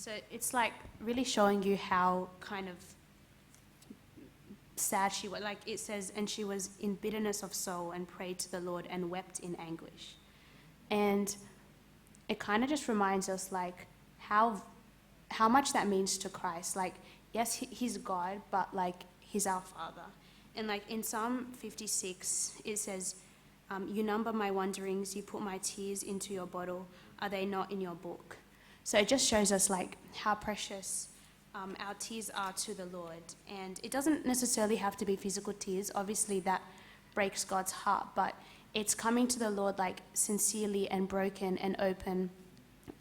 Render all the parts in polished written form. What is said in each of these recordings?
So it's like really showing you how kind of sad she was. Like it says, and she was in bitterness of soul and prayed to the Lord and wept in anguish. And it kind of just reminds us like how much that means to Christ. Like, yes, he's God, but like he's our Father. And like in Psalm 56, it says, you number my wanderings, you put my tears into your bottle. Are they not in your book? So it just shows us like how precious our tears are to the Lord. And it doesn't necessarily have to be physical tears. Obviously that breaks God's heart, but it's coming to the Lord like sincerely and broken and open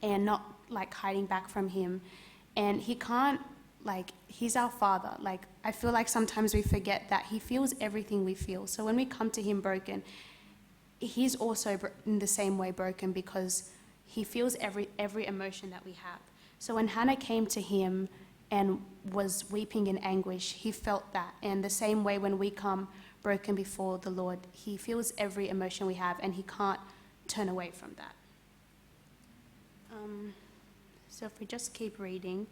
and not like hiding back from him. And he can't, like, he's our Father. Like, I feel like sometimes we forget that he feels everything we feel. So when we come to him broken, he's also in the same way broken, because he feels every emotion that we have. So when Hannah came to him and was weeping in anguish, he felt that. And the same way when we come broken before the Lord, he feels every emotion we have, and he can't turn away from that. So if we just keep reading,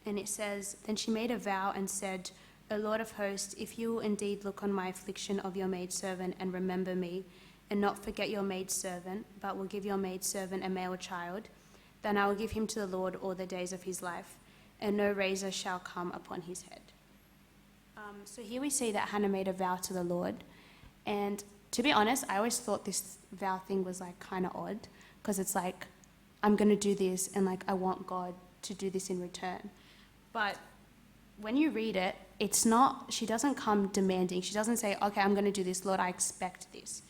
and it says, then she made a vow and said, O Lord of hosts, if you will indeed look on my affliction of your maidservant and remember me, and not forget your maidservant, but will give your maidservant a male child, then I will give him to the Lord all the days of his life, and no razor shall come upon his head. So here we see that Hannah made a vow to the Lord. And to be honest, I always thought this vow thing was like kind of odd, because it's like, I'm going to do this, and like I want God to do this in return. But when you read it, it's not, she doesn't come demanding. She doesn't say, okay, I'm going to do this, Lord, I expect this.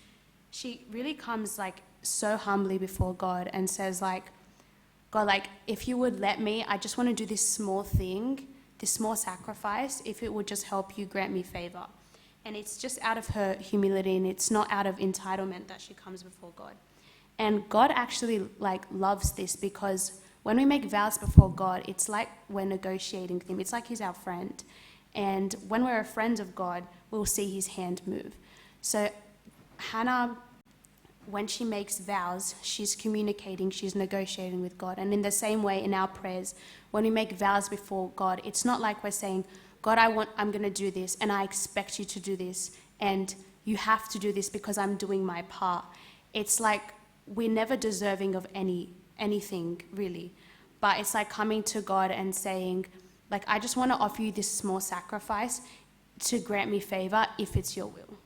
She really comes like so humbly before God and says like, God, like if you would let me, I just want to do this small thing, this small sacrifice, if it would just help you grant me favor. And it's just out of her humility, and it's not out of entitlement that she comes before God. And God actually like loves this, because when we make vows before God, it's like we're negotiating with him. It's like he's our friend. And when we're a friend of God, we'll see his hand move. So Hannah, when she makes vows, she's communicating, she's negotiating with God. And in the same way in our prayers, when we make vows before God, it's not like we're saying, God, I'm going to do this, and I expect you to do this, and you have to do this because I'm doing my part. It's like we're never deserving of anything really, but it's like coming to God and saying, like, I just want to offer you this small sacrifice to grant me favor if it's your will.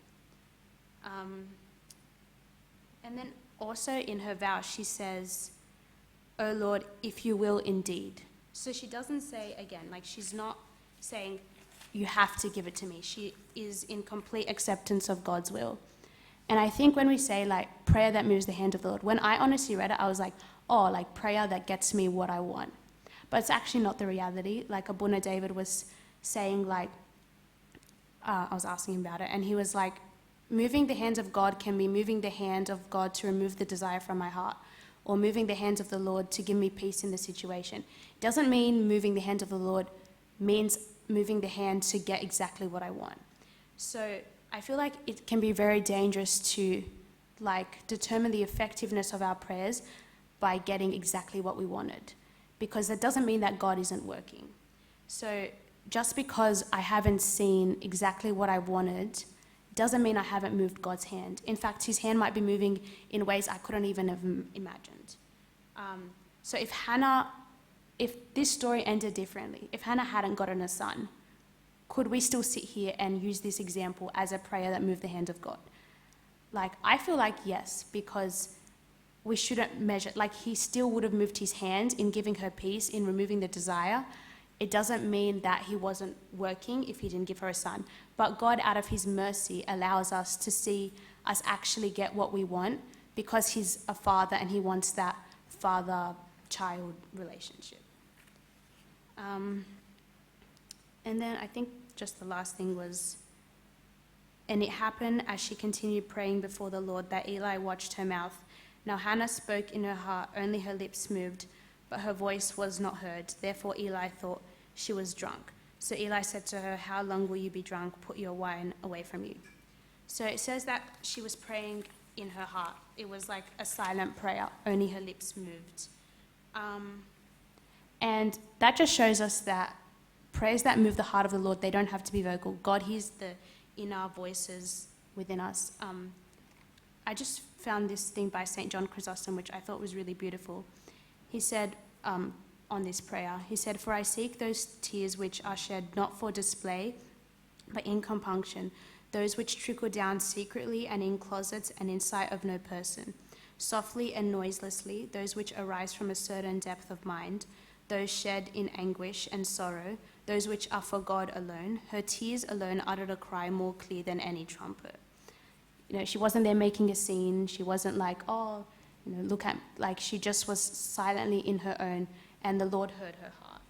And then also in her vow, she says, O Lord, if you will indeed. So she doesn't say, again, like she's not saying, you have to give it to me. She is in complete acceptance of God's will. And I think when we say like prayer that moves the hand of the Lord, when I honestly read it, I was like, oh, like prayer that gets me what I want. But it's actually not the reality. Like Abuna David was saying, like, I was asking him about it, and he was like, moving the hands of God can be moving the hand of God to remove the desire from my heart, or moving the hands of the Lord to give me peace in the situation. It doesn't mean moving the hand of the Lord means moving the hand to get exactly what I want. So I feel like it can be very dangerous to like determine the effectiveness of our prayers by getting exactly what we wanted, because that doesn't mean that God isn't working. So just because I haven't seen exactly what I wanted doesn't mean I haven't moved God's hand. In fact, his hand might be moving in ways I couldn't even have imagined. So if this story ended differently, if Hannah hadn't gotten a son, could we still sit here and use this example as a prayer that moved the hand of God? Like, I feel like yes, because we shouldn't measure, like he still would have moved his hand in giving her peace, in removing the desire. It doesn't mean that he wasn't working if he didn't give her a son. But God, out of his mercy, allows us to see us actually get what we want, because he's a father and he wants that father-child relationship. And then I think just the last thing was, and it happened as she continued praying before the Lord that Eli watched her mouth. Now Hannah spoke in her heart, only her lips moved, but her voice was not heard. Therefore Eli thought she was drunk. So Eli said to her, how long will you be drunk? Put your wine away from you. So it says that she was praying in her heart. It was like a silent prayer, only her lips moved. And that just shows us that prayers that move the heart of the Lord, they don't have to be vocal. God hears the inner voices within us. I just found this thing by St. John Chrysostom, which I thought was really beautiful. He said on this prayer, he said, "For I seek those tears which are shed not for display, but in compunction, those which trickle down secretly and in closets and in sight of no person, softly and noiselessly, those which arise from a certain depth of mind, those shed in anguish and sorrow, those which are for God alone. Her tears alone uttered a cry more clear than any trumpet." You know, she wasn't there making a scene. She wasn't like, oh, you know, look at, like, she just was silently in her own, and the Lord heard her heart.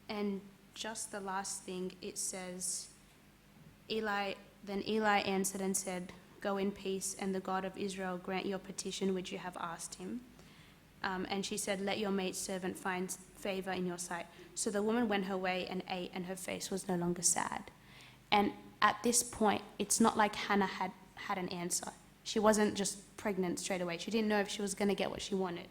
And just the last thing, it says, Then Eli answered and said, "Go in peace, and the God of Israel grant your petition which you have asked him." And she said, "Let your maidservant find favor in your sight." So the woman went her way and ate, and her face was no longer sad. And at this point, it's not like Hannah had an answer. She wasn't just pregnant straight away. She didn't know if she was going to get what she wanted.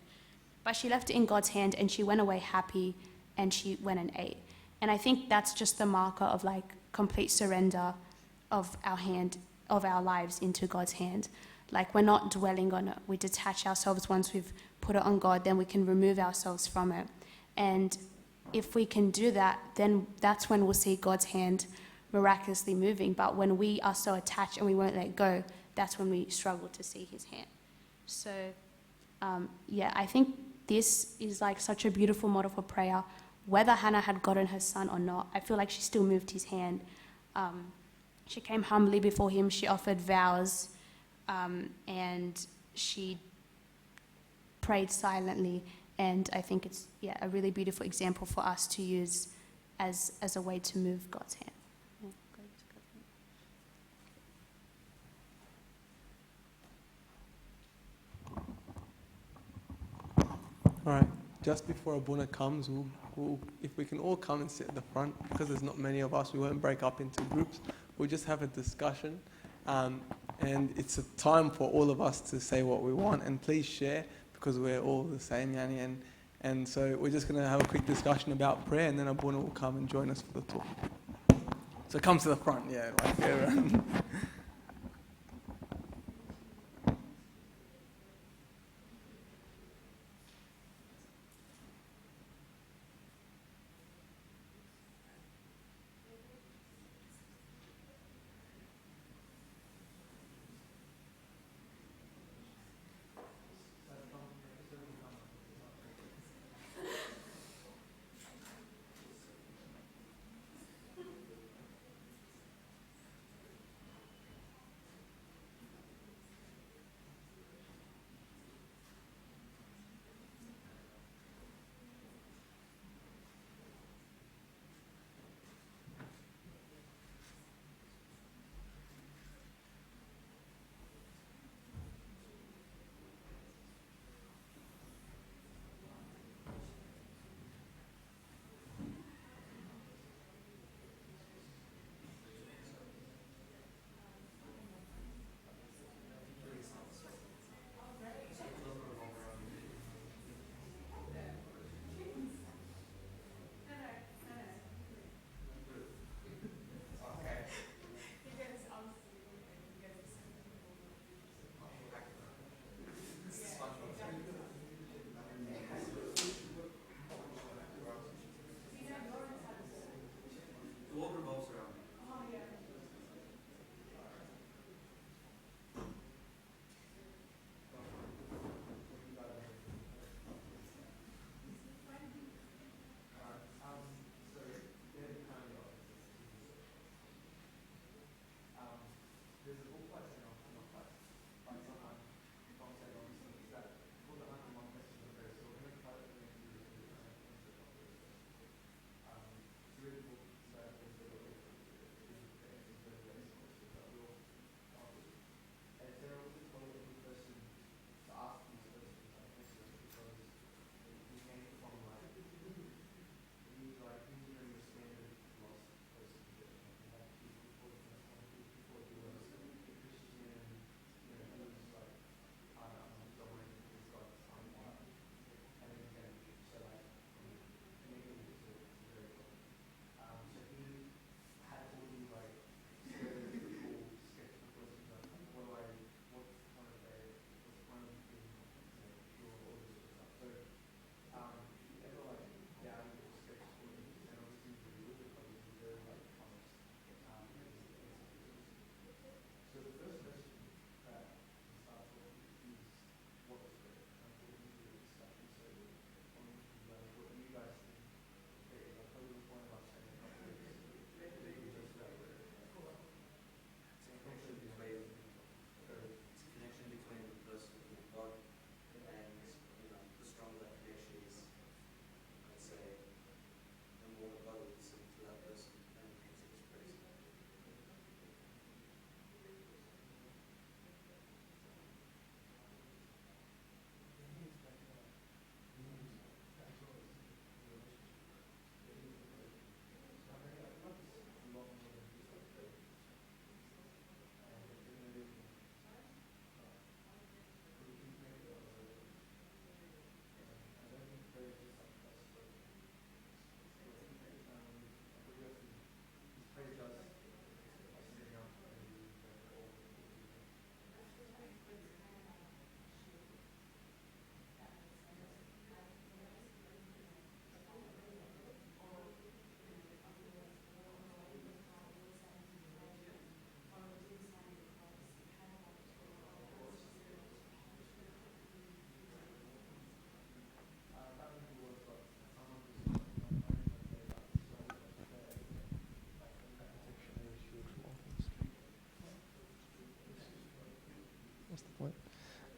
But she left it in God's hand, and she went away happy, and she went and ate. And I think that's just the marker of like complete surrender of our lives into God's hand. Like, we're not dwelling on it. We detach ourselves. Once we've put it on God, then we can remove ourselves from it. And if we can do that, then that's when we'll see God's hand miraculously moving. But when we are so attached and we won't let go, that's when we struggle to see his hand. So, I think this is like such a beautiful model for prayer. Whether Hannah had gotten her son or not, I feel like she still moved his hand. She came humbly before him. She offered vows, and she prayed silently. And I think it's a really beautiful example for us to use as a way to move God's hand. All right, just before Abuna comes, we'll, if we can all come and sit at the front, because there's not many of us, we won't break up into groups. We'll just have a discussion, and it's a time for all of us to say what we want, and please share, because we're all the same, Yanni, and so we're just going to have a quick discussion about prayer, and then Abuna will come and join us for the talk. So come to the front,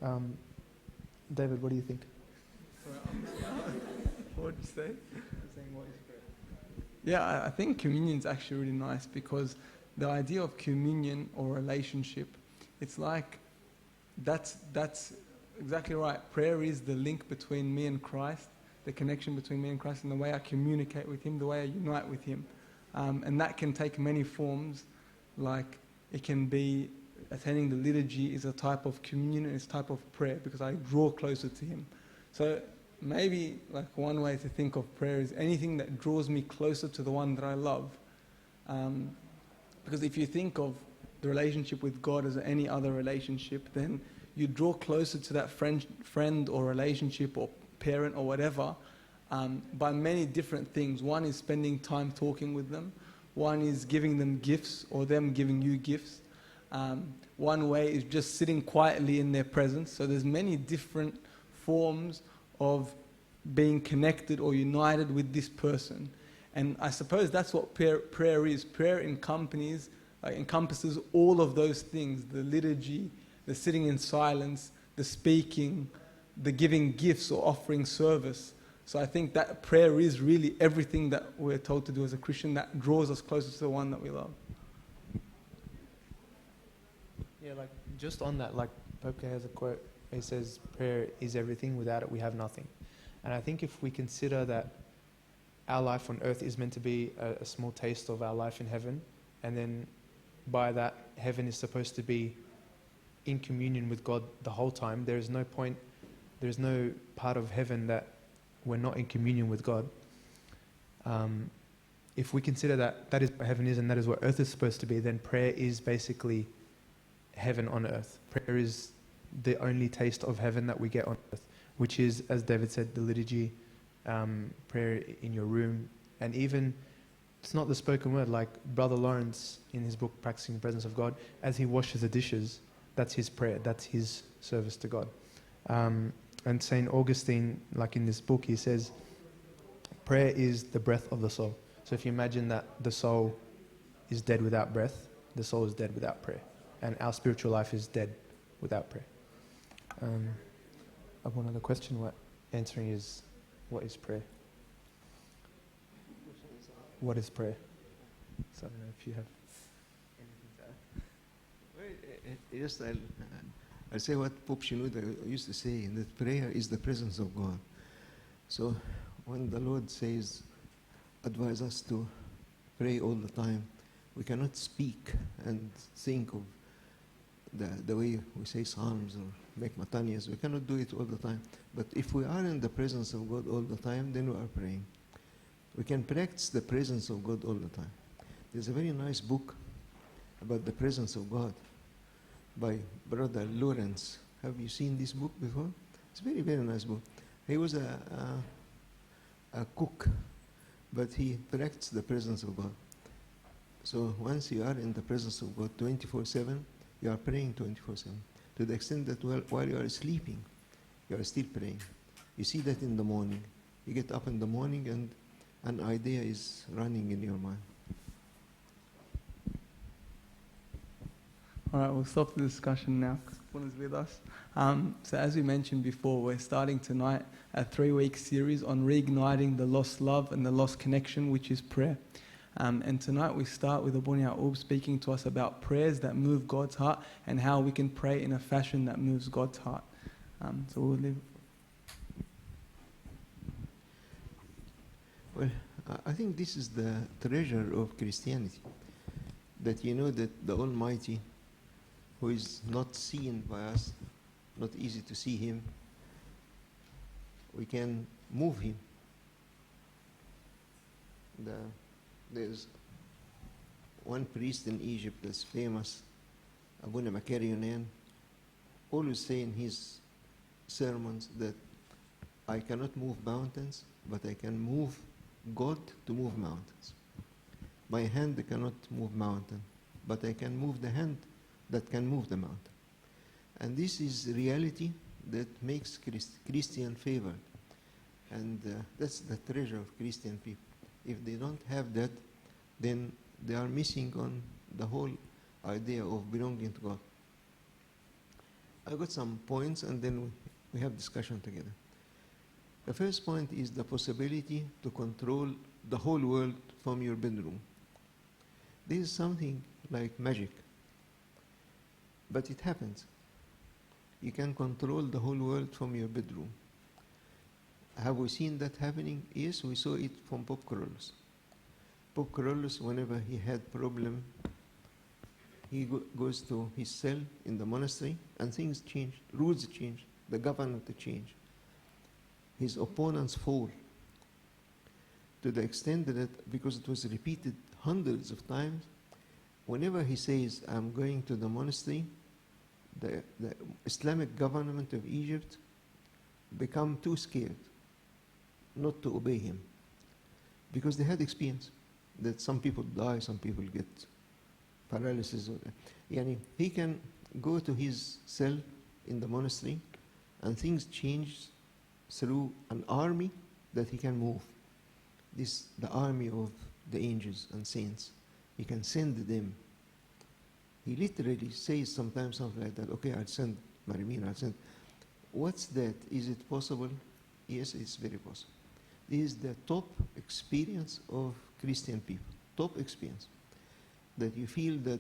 David, what do you think? What did you say? Yeah, I think communion's actually really nice because the idea of communion or relationship, it's like that's exactly right. Prayer is the link between me and Christ, the connection between me and Christ, and the way I communicate with Him, the way I unite with Him. And that can take many forms, like it can be attending the liturgy is a type of communion and it's a type of prayer because I draw closer to Him. So maybe like one way to think of prayer is anything that draws me closer to the one that I love. Because if you think of the relationship with God as any other relationship, then you draw closer to that friend or relationship or parent or whatever by many different things. One is spending time talking with them. One is giving them gifts or them giving you gifts. One way is just sitting quietly in their presence. So there's many different forms of being connected or united with this person. And I suppose that's what prayer is. Prayer encompasses all of those things: the liturgy, the sitting in silence, the speaking, the giving gifts or offering service. So I think that prayer is really everything that we're told to do as a Christian that draws us closer to the one that we love. Yeah, like just on that, like Pope has a quote. He says, "Prayer is everything. Without it, we have nothing." And I think if we consider that our life on earth is meant to be a small taste of our life in heaven, and then by that, heaven is supposed to be in communion with God the whole time. There is no point, there is no part of heaven that we're not in communion with God. If we consider that is what heaven is and that is what earth is supposed to be, then prayer is basically heaven on earth. Prayer is the only taste of heaven that we get on earth, which is, as David said, the liturgy, prayer in your room, and even, it's not the spoken word, like Brother Lawrence in his book, Practicing the Presence of God, as he washes the dishes, that's his prayer, that's his service to God. And St. Augustine, like in this book, he says, prayer is the breath of the soul. So if you imagine that the soul is dead without breath, the soul is dead without prayer. And our spiritual life is dead without prayer. I have one other question. Answering is, what is prayer? What is prayer? So I don't know if you have anything to add. Well, I'll say what Pope Shenouda used to say, that prayer is the presence of God. So when the Lord says, advise us to pray all the time, we cannot speak and think of the way we say psalms or make matanias. We cannot do it all the time. But if we are in the presence of God all the time, then we are praying. We can practice the presence of God all the time. There's a very nice book about the presence of God by Brother Lawrence. Have you seen this book before? It's a very, very nice book. He was a cook, but he practiced the presence of God. So once you are in the presence of God 24/7, you are praying 24/7. To the extent that while you are sleeping, you are still praying. You see that in the morning. You get up in the morning and an idea is running in your mind. All right, we'll stop the discussion now because Paul is with us. So as we mentioned before, we're starting tonight a 3-week series on reigniting the lost love and the lost connection, which is prayer. And tonight we start with Abuna Ya'ub speaking to us about prayers that move God's heart and how we can pray in a fashion that moves God's heart. So we'll leave. Well, I think this is the treasure of Christianity, that you know that the Almighty, who is not seen by us, not easy to see Him, we can move Him. There's one priest in Egypt that's famous, Abuna Makarionan, always say in his sermons that I cannot move mountains, but I can move God to move mountains. My hand cannot move mountain, but I can move the hand that can move the mountain. And this is reality that makes Christian favored. And that's the treasure of Christian people. If they don't have that, then they are missing on the whole idea of belonging to God. I got some points, and then we have discussion together. The first point is the possibility to control the whole world from your bedroom. This is something like magic, but it happens. You can control the whole world from your bedroom. Have we seen that happening? Yes, we saw it from Pope Carolus. Pope Carolus, whenever he had problem, he goes to his cell in the monastery, and things change, rules change, the government change. His opponents fall, to the extent that, because it was repeated hundreds of times, whenever he says, I'm going to the monastery, the Islamic government of Egypt become too scared not to obey him, because they had experience that some people die, some people get paralysis. He can go to his cell in the monastery, and things change through an army that he can move. This, the army of the angels and saints. He can send them. He literally says sometimes something like that, okay, I'll send Marimina, I'll send. What's that? Is it possible? Yes, it's very possible. This is the top experience of Christian people, top experience. That you feel that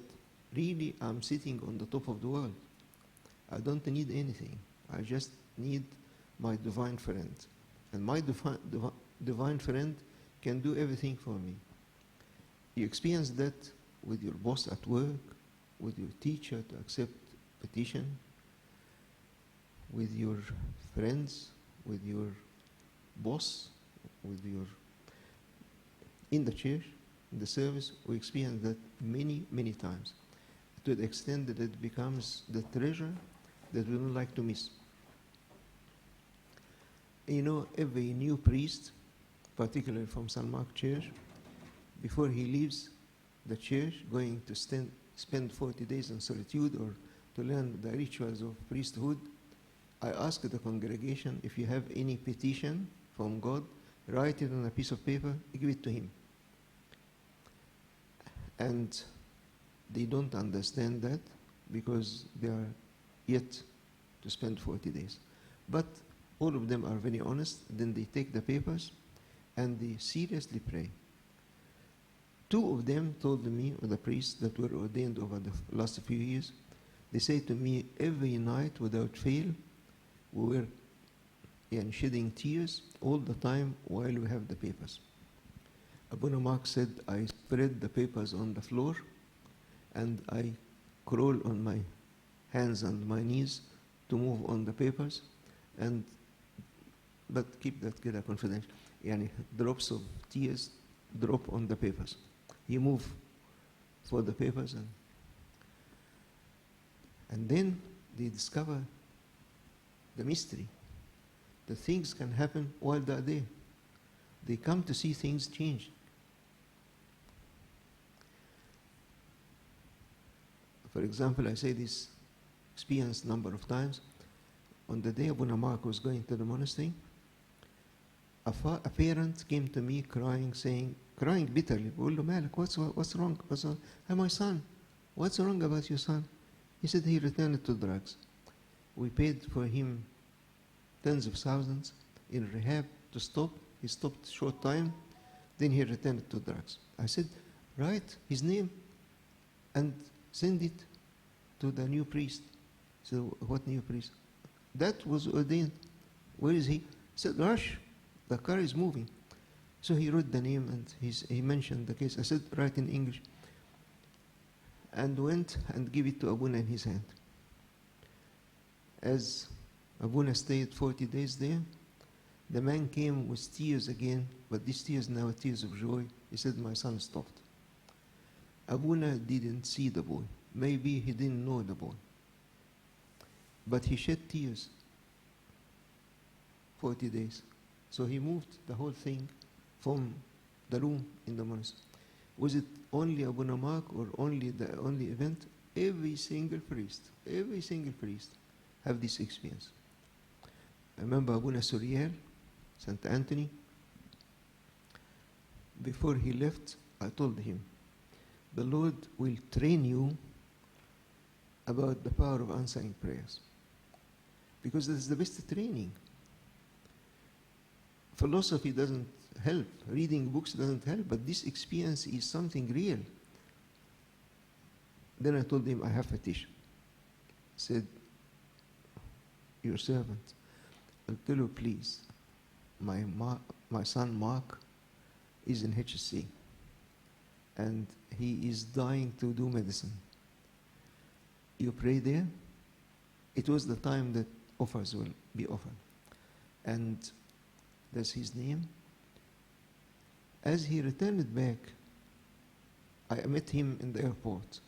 really I'm sitting on the top of the world. I don't need anything. I just need my divine friend. And my divine friend can do everything for me. You experience that with your boss at work, with your teacher to accept petition, with your friends, with your boss, with your in the church, in the service. We experience that many, many times, to the extent that it becomes the treasure that we don't like to miss. You know, every new priest, particularly from St. Mark Church, before he leaves the church, going to spend 40 days in solitude or to learn the rituals of priesthood, I ask the congregation, if you have any petition from God, write it on a piece of paper, give it to him. And they don't understand that because they are yet to spend 40 days. But all of them are very honest. Then they take the papers and they seriously pray. Two of them told me, the priests that were ordained over the last few years, they say to me, every night without fail, we were shedding tears all the time while we have the papers. Abuna Mark said, I spread the papers on the floor and I crawl on my hands and my knees to move on the papers, but keep that kida confidential. Drops of tears drop on the papers. You move for the papers, and then they discover the mystery. The things can happen while they're there. They come to see things change. For example, I say this experience number of times. On the day Abuna Mark was going to the monastery, a parent came to me crying bitterly. What's wrong? Hey, my son, what's wrong about your son? He said he returned to drugs. We paid for him tens of thousands in rehab to stop. He stopped short time, then he returned to drugs. I said, write his name and send it to the new priest. So what new priest? That was ordained. Where is he? He said, rush, the car is moving. So he wrote the name and he mentioned the case. I said, write in English. And went and gave it to Abuna in his hand. As Abuna stayed 40 days there, the man came with tears again, but these tears now are tears of joy. He said, my son stopped. Abuna didn't see the boy. Maybe he didn't know the boy. But he shed tears 40 days. So he moved the whole thing from the room in the monastery. Was it only Abuna Mark or only the only event? Every single priest have this experience. I remember Abuna Suriel, St. Anthony. Before he left, I told him, the Lord will train you about the power of answering prayers. because this is the best training. Philosophy doesn't help, reading books doesn't help, but this experience is something real. Then I told him, I have a petition. Said, your servant, I'll tell you please, my son Mark is in HSC, and he is dying to do medicine. You pray there. It was the time that offers will be offered. And that's his name. As he returned back, I met him in the airport.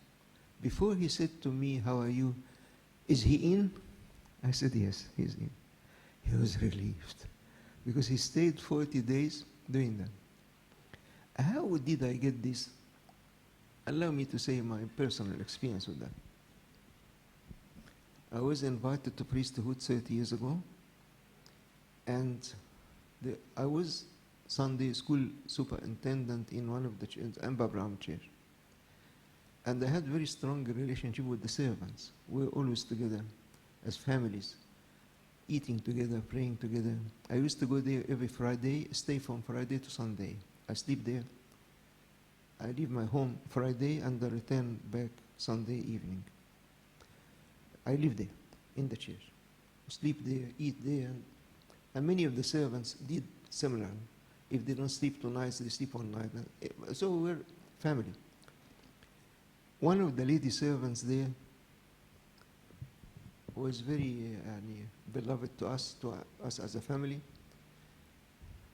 Before he said to me, how are you? Is he in? I said, yes, he's in. He was relieved because he stayed 40 days doing that. How did I get this? Allow me to say my personal experience with that. I was invited to priesthood 30 years ago, and I was Sunday school superintendent in one of the churches, Amba Brown Church. And I had very strong relationship with the servants. We were always together as families, eating together, praying together. I used to go there every Friday, stay from Friday to Sunday. I sleep there. I leave my home Friday and I return back Sunday evening. I live there in the church, sleep there, eat there, and many of the servants did similar. If they don't sleep two nights, they sleep one night. So we're family. One of the lady servants there was very beloved to us as a family,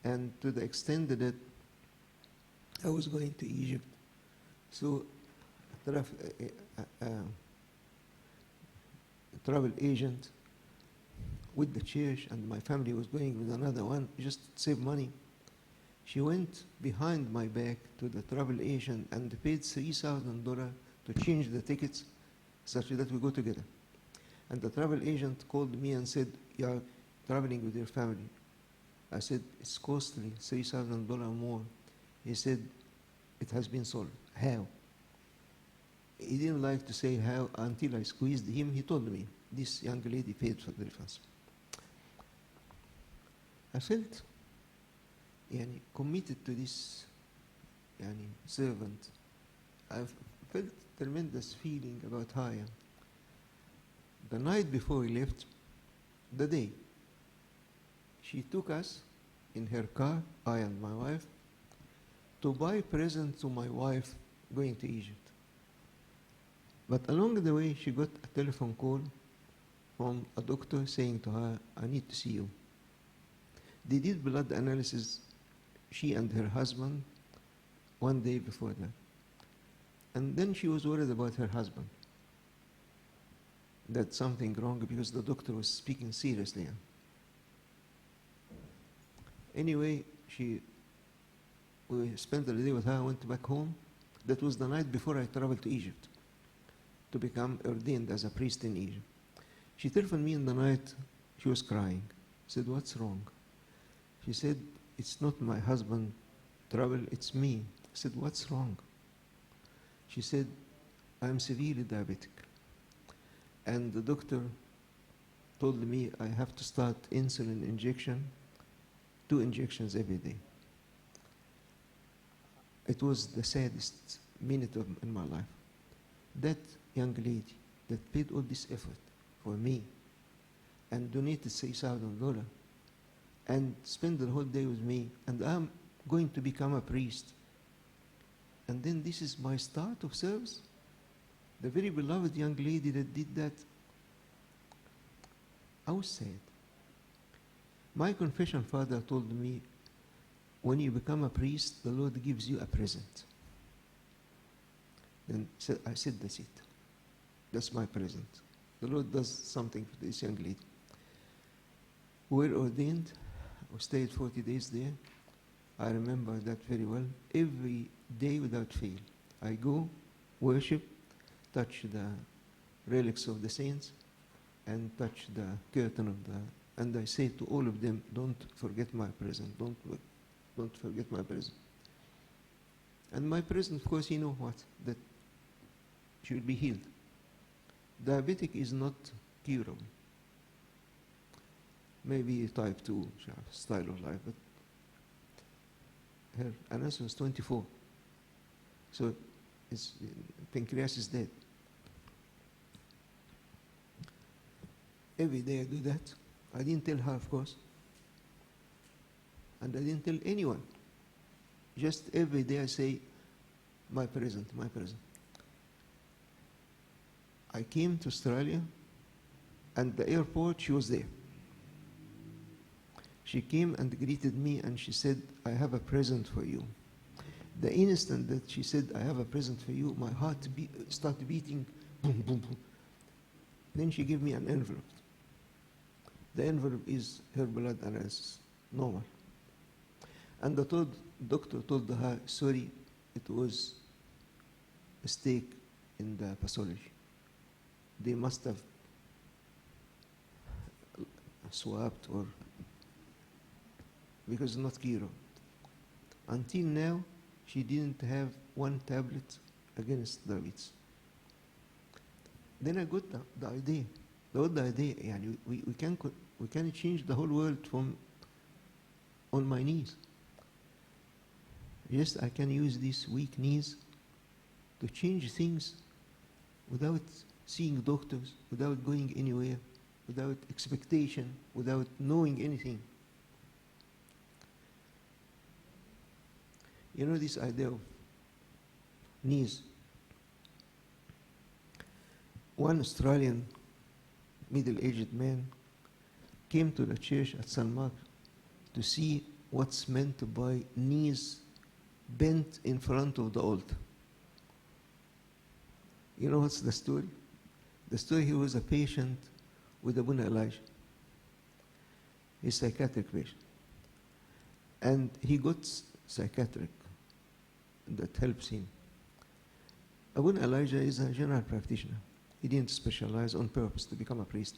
and to the extent that I was going to Egypt. So travel agent with the church, and my family was going with another one just to save money. She went behind my back to the travel agent and paid $3,000 to change the tickets such that we go together. And the travel agent called me and said, you are traveling with your family. I said, it's costly, $3,000 more. He said, it has been sold. How? He didn't like to say how until I squeezed him. He told me, this young lady paid for the difference. I felt committed to this servant. I felt tremendous feeling about Haya. The night before we left, the day, she took us in her car, I and my wife, to buy presents to my wife going to Egypt. But along the way, she got a telephone call from a doctor saying to her, I need to see you. They did blood analysis, she and her husband, one day before that. And then she was worried about her husband. That something wrong because the doctor was speaking seriously. Anyway, we spent the day with her, went back home. That was the night before I traveled to Egypt to become ordained as a priest in Egypt. She telephoned me in the night, she was crying. I said, what's wrong? She said, it's not my husband trouble, it's me. I said, what's wrong? She said, I'm severely diabetic. And the doctor told me I have to start insulin injection, 2 injections every day. It was the saddest minute in my life. That young lady that paid all this effort for me and donated $6,000 and spent the whole day with me, and I'm going to become a priest. And then this is my start of service? The very beloved young lady that did that, I was sad. My confession father told me, when you become a priest, the Lord gives you a present. Then I said, that's it. That's my present. The Lord does something for this young lady. We were ordained. We stayed 40 days there. I remember that very well. Every day without fail. I go, worship, touch the relics of the saints, and touch the curtain of and I say to all of them, don't forget my present, don't forget my present. And my present, of course, you know what? That she will be healed. Diabetic is not curable. maybe type 2 style of life, but her Anas was 24. So it's, pancreas is dead. Every day I do that. I didn't tell her, of course. And I didn't tell anyone. Just every day I say, my present, my present. I came to Australia, and the airport, she was there. She came and greeted me, and she said, I have a present for you. The instant that she said, I have a present for you, my heart started beating, boom, boom, boom. Then she gave me an envelope. The envelope is her blood analysis, normal. And the doctor told her, sorry, it was a mistake in the pathology. They must have swapped, or because it's not chemo. Until now, she didn't have one tablet against diabetes. Then I got the idea. The idea, yani we can change the whole world from on my knees. Yes, I can use these weak knees to change things without seeing doctors, without going anywhere, without expectation, without knowing anything. You know this idea of knees. One Australian middle-aged man came to the church at St. Mark to see what's meant by knees bent in front of the altar. You know what's the story? The story, he was a patient with Abuna Elijah. He's a psychiatric patient. And he got psychiatric that helps him. Abuna Elijah is a general practitioner. He didn't specialize on purpose to become a priest.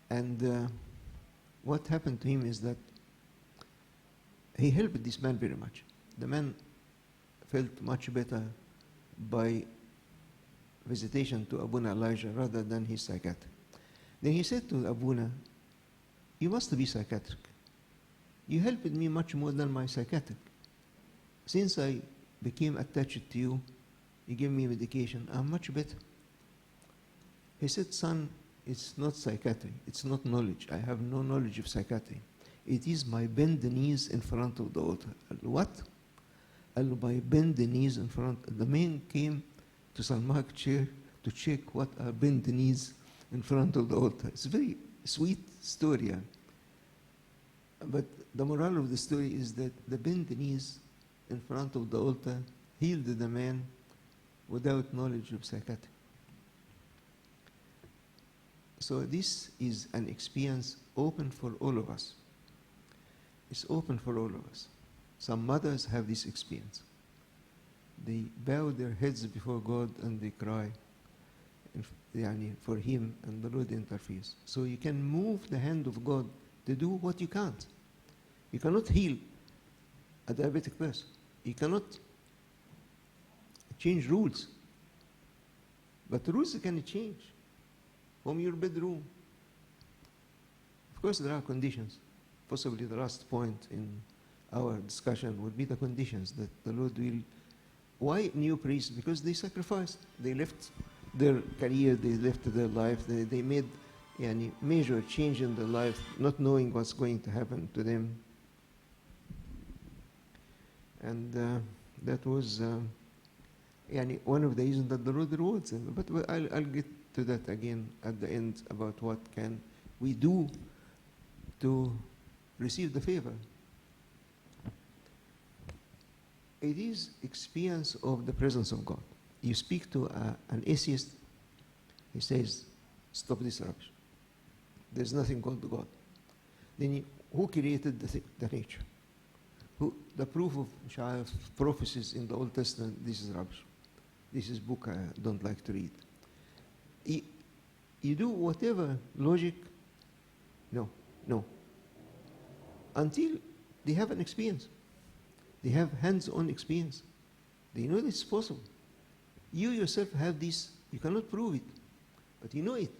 And what happened to him is that he helped this man very much. The man felt much better by visitation to Abuna Elijah rather than his psychiatrist. Then he said to Abuna, you must be psychiatric. You helped me much more than my psychiatric. Since I became attached to you, you gave me medication, I'm much better. He said, son, it's not psychiatry, it's not knowledge. I have no knowledge of psychiatry. It is my bend the knees in front of the altar. What? My bend the knees in front. The man came to St. Mark chair to check what are bend the knees in front of the altar. It's a very sweet story. Yeah? But the moral of the story is that the bend the knees in front of the altar healed the man without knowledge of psychiatry. So this is an experience open for all of us. It's open for all of us. Some mothers have this experience. They bow their heads before God and they cry for Him, and the Lord interferes. So you can move the hand of God to do what you can't. You cannot heal a diabetic person. You cannot change rules. But rules can change from your bedroom. Of course, there are conditions. Possibly the last point in our discussion would be the conditions that the Lord will. Why new priests? Because they sacrificed. They left their career, they left their life, they made major change in their life, not knowing what's going to happen to them. And that was one of the reasons that the Lord rewards them. But I'll get to that again at the end about what can we do to receive the favor. It is experience of the presence of God. You speak to an atheist, he says, stop this rubbish. There's nothing called God. Then who created the nature? The proof of prophecies in the Old Testament, this is rubbish. This is book I don't like to read. You do whatever logic, no. Until they have an experience. They have hands-on experience. They know it's possible. You yourself have this, you cannot prove it, but you know it.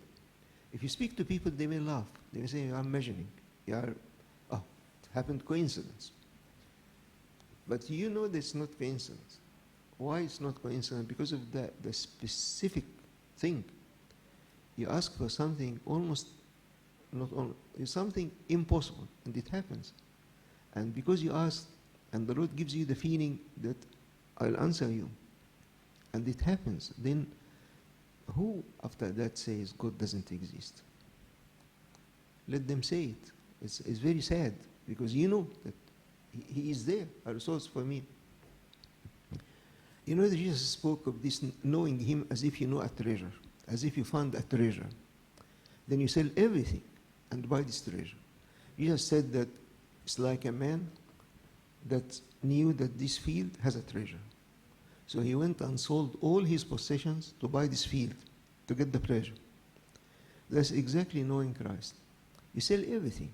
If you speak to people, they may laugh. They may say, I'm measuring. You are, oh, it happened coincidence. But you know that it's not coincidence. Why it's not coincidence? Because of the specific thing. You ask for something almost, not only, it's something impossible, and it happens. And because you ask, and the Lord gives you the feeling that I'll answer you, and it happens, then who after that says God doesn't exist? Let them say it. It's very sad, because you know that He is there, a resource for me. You know that Jesus spoke of this knowing Him as if you know a treasure, as if you found a treasure. Then you sell everything and buy this treasure. Jesus said that it's like a man that knew that this field has a treasure. So he went and sold all his possessions to buy this field, to get the treasure. That's exactly knowing Christ. You sell everything.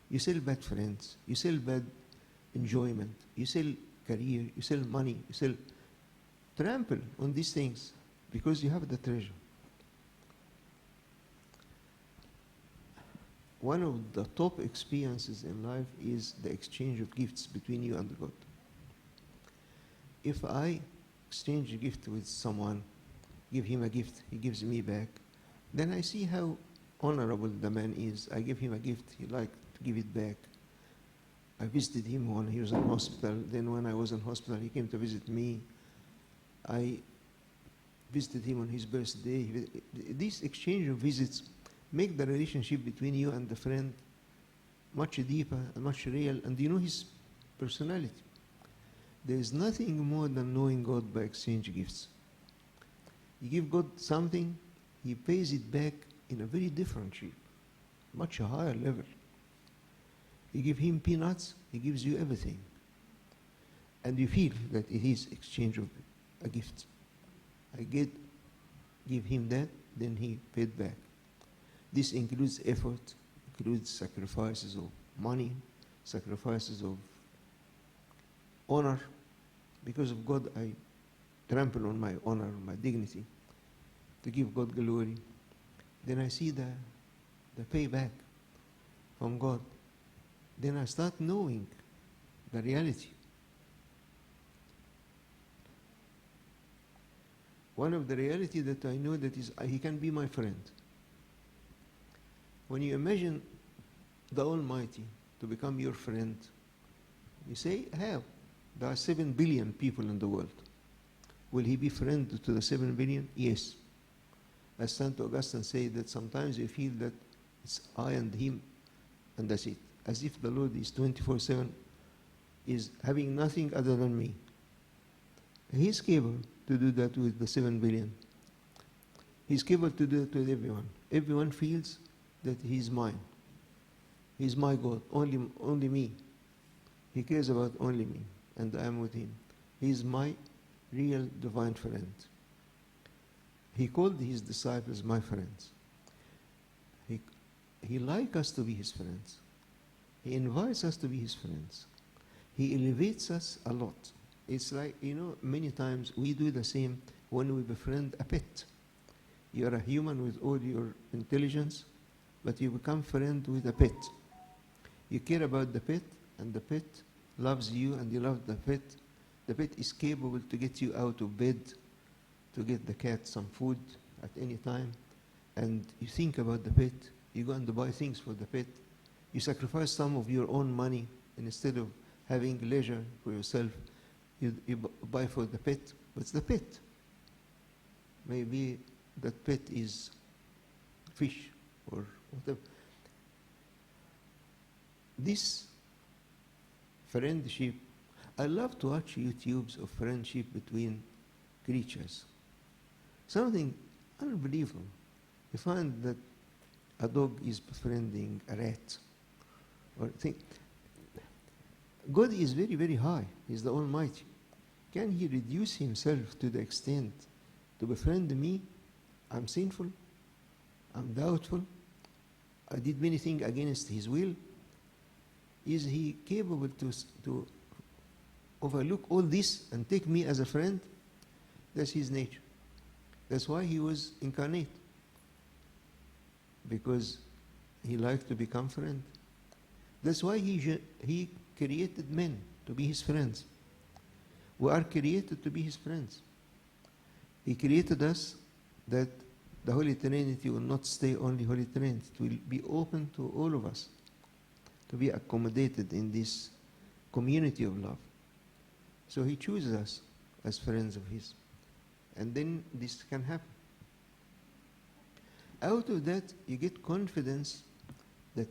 You sell bad friends. You sell bad enjoyment. You sell career. You sell money. You sell trample on these things because you have the treasure. One of the top experiences in life is the exchange of gifts between you and God. If I exchange a gift with someone, give him a gift, he gives me back, then I see how honorable the man is. I give him a gift, he likes to give it back. I visited him when he was in hospital. Then when I was in hospital, he came to visit me. I visited him on his birthday. This exchange of visits make the relationship between you and the friend much deeper and much real, and you know his personality. There is nothing more than knowing God by exchange gifts. You give God something, He pays it back in a very different shape, much higher level. You give Him peanuts, He gives you everything. And you feel that it is exchange of a gift. I give Him that, then He paid back. This includes effort, includes sacrifices of money, sacrifices of honor. Because of God, I trample on my honor, my dignity, to give God glory. Then I see the payback from God. Then I start knowing the reality. One of the reality that I know that is He can be my friend. When you imagine the Almighty to become your friend, you say, how? There are 7 billion people in the world. Will He be friend to the 7 billion? Yes. As St. Augustine said, that sometimes you feel that it's I and Him, and that's it. As if the Lord is 24/7, is having nothing other than me. He's capable to do that with the 7 billion. He's capable to do it with everyone. Everyone feels that He's mine. He's my God, only me. He cares about only me, and I am with Him. He's my real divine friend. He called His disciples my friends. He likes us to be His friends. He invites us to be His friends. He elevates us a lot. It's like, many times we do the same when we befriend a pet. You're a human with all your intelligence, but you become friend with a pet. You care about the pet, and the pet loves you, and you love the pet. The pet is capable to get you out of bed, to get the cat some food at any time. And you think about the pet. You go and buy things for the pet. You sacrifice some of your own money, and instead of having leisure for yourself, you buy for the pet. But it's the pet. Maybe that pet is fish or whatever. This friendship, I love to watch YouTubes of friendship between creatures. Something unbelievable. You find that a dog is befriending a rat. Or think, God is very, very high. He's the Almighty. Can He reduce Himself to the extent to befriend me? I'm sinful. I'm doubtful. I did many things against His will. Is He capable to overlook all this and take me as a friend? That's His nature. That's why He was incarnate. Because he liked to become friend. That's why he created men to be his friends. We are created to be his friends. He created us that the Holy Trinity will not stay only Holy Trinity. It will be open to all of us to be accommodated in this community of love. So he chooses us as friends of his. And then this can happen. Out of that, you get confidence that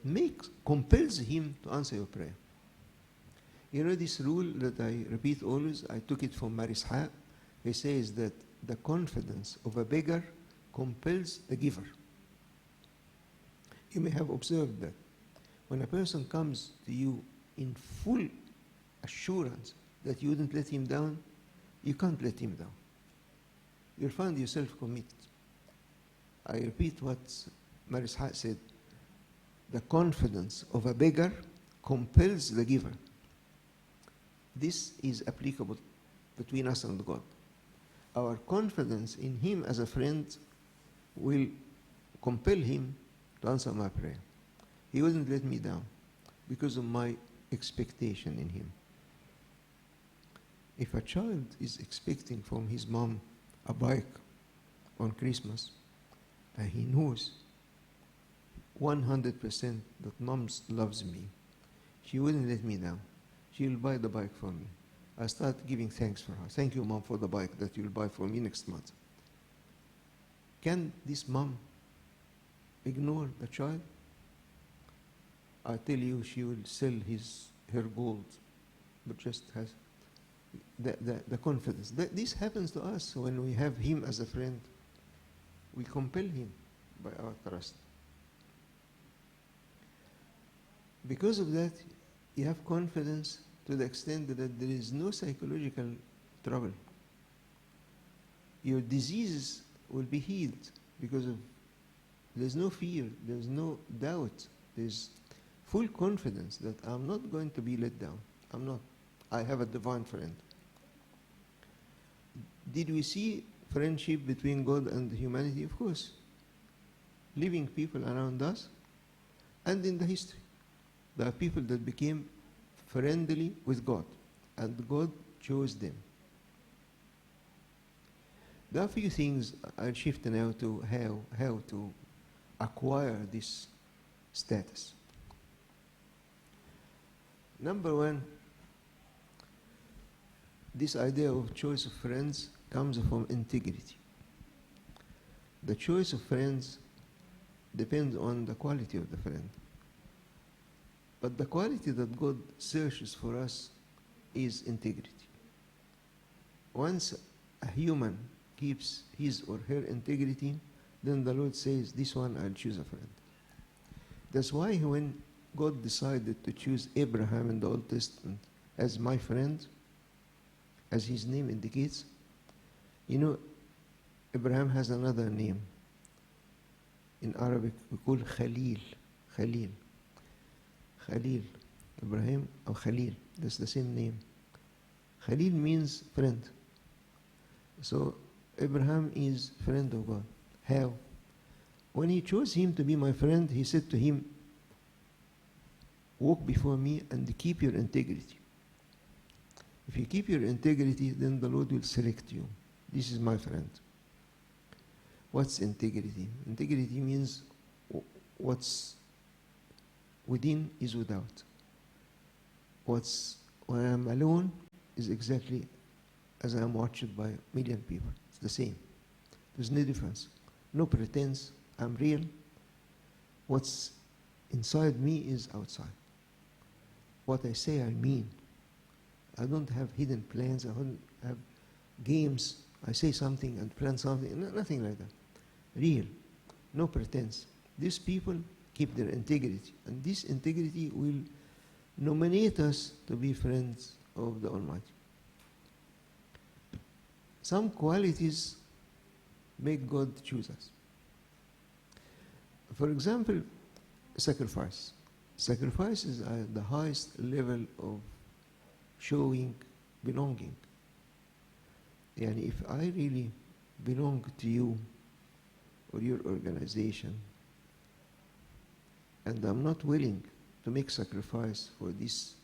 compels him to answer your prayer. You know this rule that I repeat always, I took it from Marisha. He says that the confidence of a beggar compels the giver. You may have observed that when a person comes to you in full assurance that you wouldn't let him down, you can't let him down. You'll find yourself committed. I repeat what Marisha said. The confidence of a beggar compels the giver. This is applicable between us and God. Our confidence in him as a friend will compel him to answer my prayer. He wouldn't let me down because of my expectation in him. If a child is expecting from his mom a bike on Christmas, and he knows 100% that mom loves me, she wouldn't let me down. She will buy the bike for me. I start giving thanks for her. Thank you, Mom, for the bike that you'll buy for me next month. Can this mom ignore the child? I tell you, she will sell her gold, but just has the confidence. This happens to us when we have him as a friend. We compel him by our trust. Because of that, you have confidence to the extent that there is no psychological trouble. Your diseases will be healed because there's no fear, there's no doubt, there's full confidence that I'm not going to be let down. I'm not. I have a divine friend. Did we see friendship between God and humanity? Of course. Living people around us and in the history. There are people that became friendly with God, and God chose them. There are a few things I'll shift now to how to acquire this status. Number one, this idea of choice of friends comes from integrity. The choice of friends depends on the quality of the friend. But the quality that God searches for us is integrity. Once a human keeps his or her integrity, then the Lord says, this one I'll choose a friend. That's why when God decided to choose Abraham in the Old Testament as my friend, as his name indicates, you know, Abraham has another name. In Arabic, we call Khalil. Khalil. Khalil. Ibrahim or Khalil. That's the same name. Khalil means friend. So Abraham is friend of God. How? When he chose him to be my friend, he said to him, walk before me and keep your integrity. If you keep your integrity, then the Lord will select you. This is my friend. What's integrity? Integrity means what's within is without. When I'm alone is exactly as I am watched by a million people. It's the same. There's no difference. No pretense. I'm real. What's inside me is outside. What I say, I mean. I don't have hidden plans. I don't have games. I say something and plan something. Nothing like that. Real. No pretense. These people keep their integrity. And this integrity will nominate us to be friends of the Almighty. Some qualities make God choose us. For example, sacrifice. Sacrifice is the highest level of showing belonging. And if I really belong to you or your organization, and I'm not willing to make sacrifice for this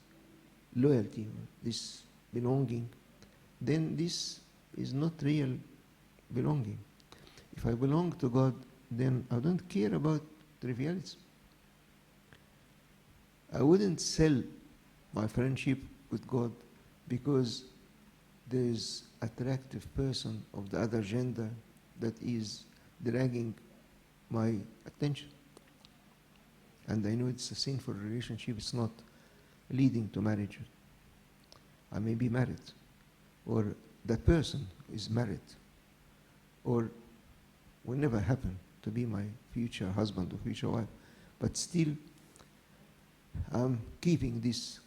loyalty, this belonging, then this is not real belonging. If I belong to God, then I don't care about trivialities. I wouldn't sell my friendship with God because there is attractive person of the other gender that is dragging my attention. And I know it's a sinful relationship, it's not leading to marriage. I may be married, or that person is married, or will never happen to be my future husband or future wife, but still I'm keeping this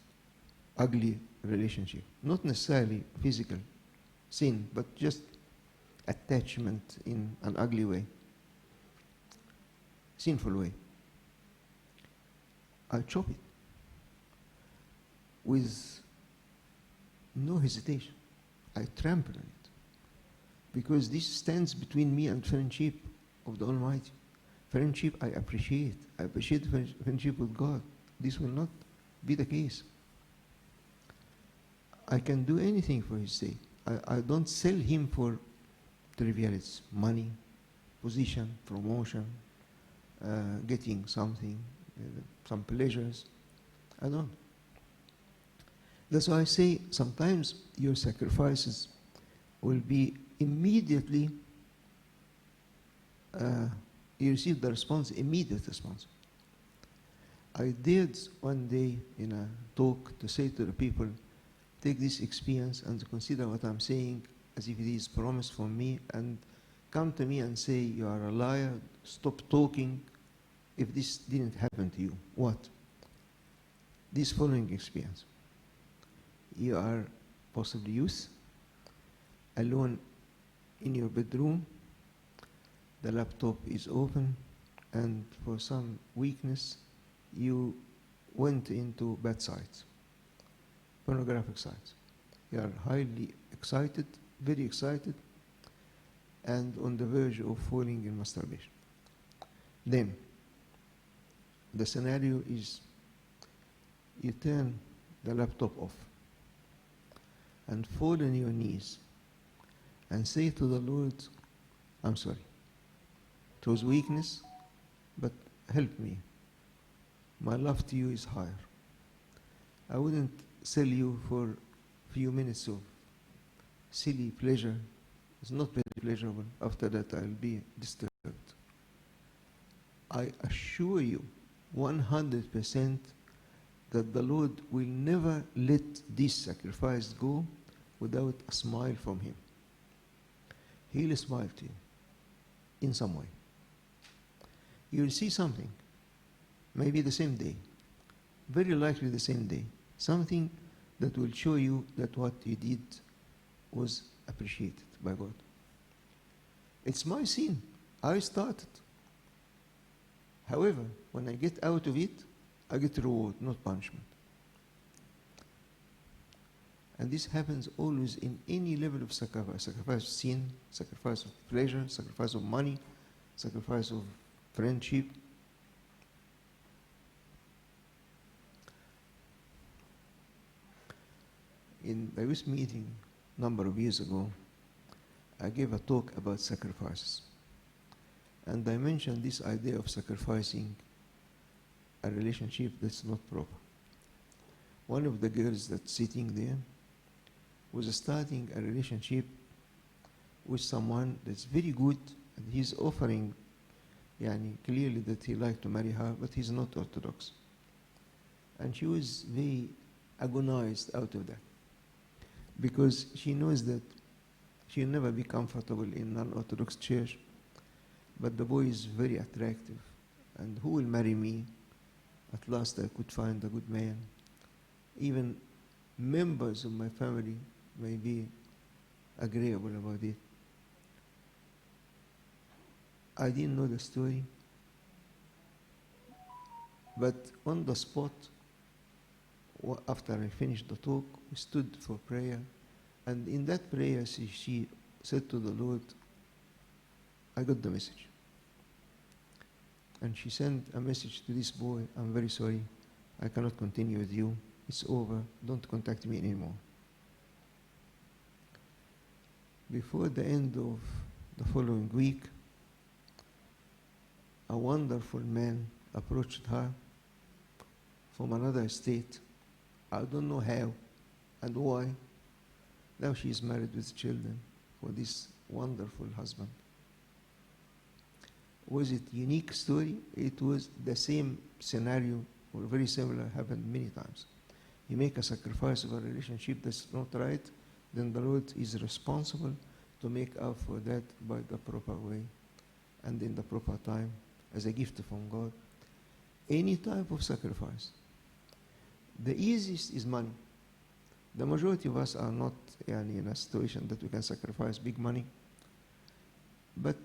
ugly relationship. Not necessarily physical sin, but just attachment in an ugly way, sinful way. I chop it with no hesitation. I trample on it because this stands between me and friendship of the Almighty. Friendship I appreciate. I appreciate friendship with God. This will not be the case. I can do anything for His sake. I don't sell Him for trivialities, money, position, promotion, getting something, some pleasures. I don't. That's why I say sometimes your sacrifices will be immediately, you receive the response, immediate response. I dared one day in a talk to say to the people, take this experience and consider what I'm saying as if it is promise from me, and come to me and say, you are a liar, stop talking if this didn't happen to you. What? This following experience. You are possibly youth, alone in your bedroom, the laptop is open, and for some weakness, you went into bad sites, pornographic sites. You are highly excited, very excited, and on the verge of falling in masturbation. Then, the scenario is you turn the laptop off and fall on your knees and say to the Lord, I'm sorry. It was weakness, but help me. My love to you is higher. I wouldn't sell you for a few minutes of silly pleasure. It's not very pleasurable. After that, I'll be disturbed. I assure you 100% that the Lord will never let this sacrifice go without a smile from Him. He'll smile to you in some way. You'll see something, maybe the same day, very likely the same day, something that will show you that what you did was appreciated by God. It's my sin. I started. However, when I get out of it, I get reward, not punishment. And this happens always in any level of sacrifice. Sacrifice of sin, sacrifice of pleasure, sacrifice of money, sacrifice of friendship. In the youth meeting a number of years ago, I gave a talk about sacrifices. And I mentioned this idea of sacrificing a relationship that's not proper. One of the girls that's sitting there was starting a relationship with someone that's very good, and he's offering clearly that he liked to marry her, but he's not Orthodox. And she was very agonized out of that, because she knows that she'll never be comfortable in non-Orthodox church, but the boy is very attractive, and who will marry me? At last I could find a good man. Even members of my family may be agreeable about it. I didn't know the story, but on the spot, after I finished the talk, we stood for prayer, and in that prayer she said to the Lord, I got the message. And she sent a message to this boy, I'm very sorry, I cannot continue with you. It's over, don't contact me anymore. Before the end of the following week, a wonderful man approached her from another state. I don't know how and why. Now she is married with children for this wonderful husband. Was it a unique story? It was the same scenario, or very similar, happened many times. You make a sacrifice of a relationship that's not right, then the Lord is responsible to make up for that by the proper way and in the proper time as a gift from God. Any type of sacrifice. The easiest is money. The majority of us are not in a situation that we can sacrifice big money. But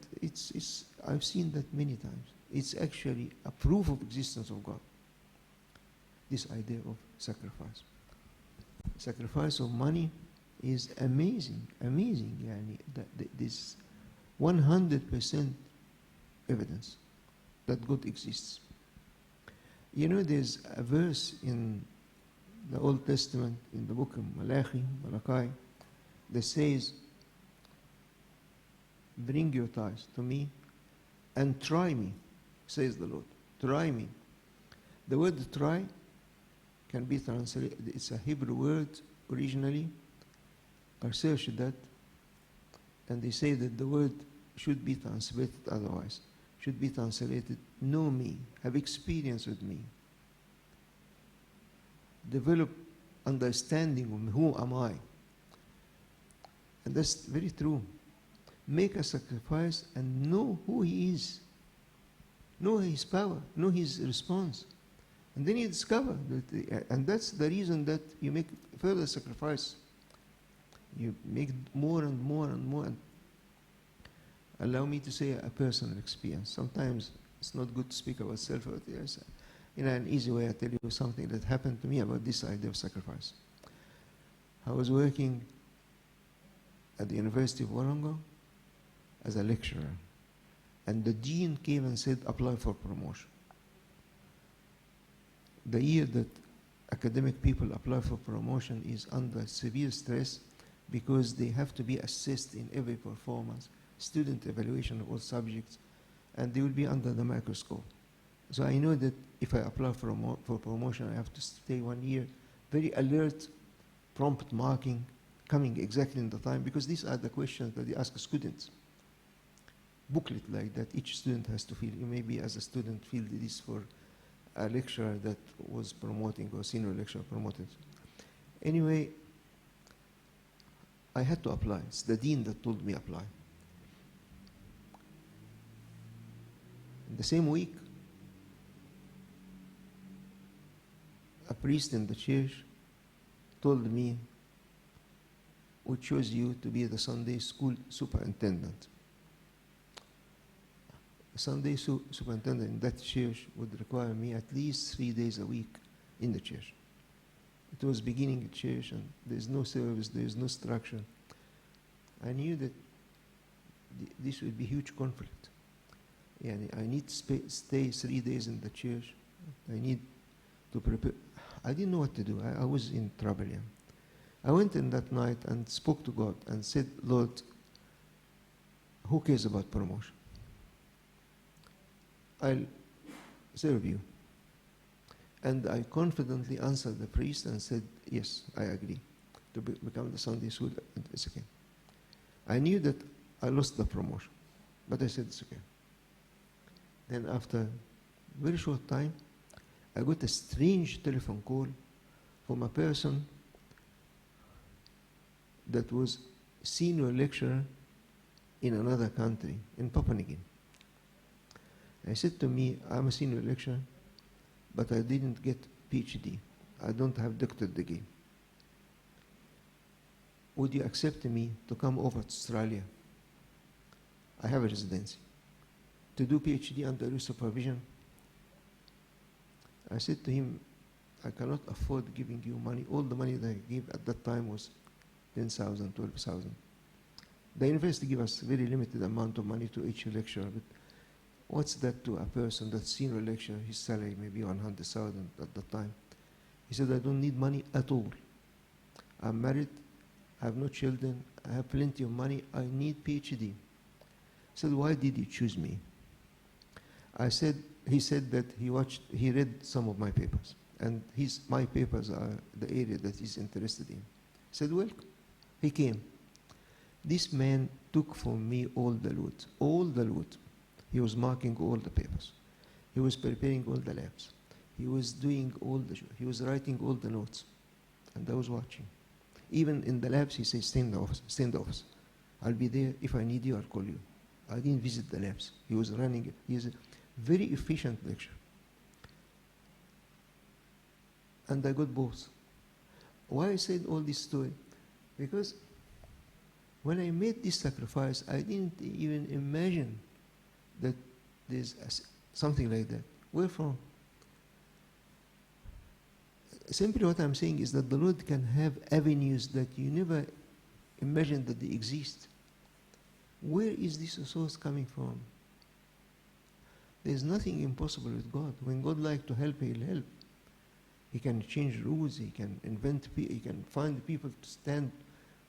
I've seen that many times. It's actually a proof of existence of God. This idea of sacrifice. Sacrifice of money is amazing, amazing. This 100% evidence that God exists. You know, there's a verse in the Old Testament, in the book of Malachi, that says, bring your tithes to me and try me, says the Lord. Try me. The word try can be translated, it's a Hebrew word originally. I searched that, and they say that the word should be translated otherwise. Should be translated, know me, have experience with me. Develop understanding of who am I. And that's very true. Make a sacrifice and know who he is. Know his power, know his response. And then you discover that, and that's the reason that you make further sacrifice. You make more and more and more. And allow me to say a personal experience. Sometimes it's not good to speak about self, but yes, in an easy way I tell you something that happened to me about this idea of sacrifice. I was working at the University of Wollongong as a lecturer, and the dean came and said, apply for promotion. The year that academic people apply for promotion is under severe stress because they have to be assessed in every performance, student evaluation of all subjects, and they will be under the microscope. So I know that if I apply for promotion, I have to stay 1 year, very alert, prompt marking, coming exactly in the time, because these are the questions that they ask students. Booklet like that, each student has to fill. You maybe as a student filled this for a lecturer that was promoting, or senior lecturer promoted. Anyway, I had to apply. It's the dean that told me apply. In the same week, a priest in the church told me, we chose you to be the Sunday school superintendent. The Sunday superintendent in that church would require me at least 3 days a week in the church. It was beginning a church, and there's no service, there's no structure. I knew that this would be huge conflict. I need to stay 3 days in the church. I need to prepare. I didn't know what to do. I was in trouble. I went in that night and spoke to God and said, Lord, who cares about promotion? I'll serve you. And I confidently answered the priest and said, yes, I agree to become the Sunday school. It's okay. I knew that I lost the promotion, but I said it's okay. Then after a very short time, I got a strange telephone call from a person that was senior lecturer in another country, in Papua New Guinea. I said to me, I'm a senior lecturer, but I didn't get PhD. I don't have doctorate degree. Would you accept me to come over to Australia? I have a residency. To do PhD under your supervision? I said to him, I cannot afford giving you money. All the money that I gave at that time was 10,000, 12,000. The university gave us very limited amount of money to each lecturer, but What's that to a person that's senior lecturer? His salary may be 100,000 at the time. He said, I don't need money at all. I'm married, I have no children, I have plenty of money, I need PhD. I said, why did you choose me? He said that he read some of my papers, and my papers are the area that he's interested in. I said, welcome. He came. This man took from me all the load. He was marking all the papers. He was preparing all the labs. He was doing he was writing all the notes. And I was watching. Even in the labs, he says, stay in the office. I'll be there. If I need you, I'll call you. I didn't visit the labs. He was running it. He's a very efficient lecturer. And I got both. Why I said all this story? Because when I made this sacrifice, I didn't even imagine that there's something like that. Where from? Simply what I'm saying is that the Lord can have avenues that you never imagined that they exist. Where is this source coming from? There's nothing impossible with God. When God likes to help, He'll help. He can change rules, He can He can find people to stand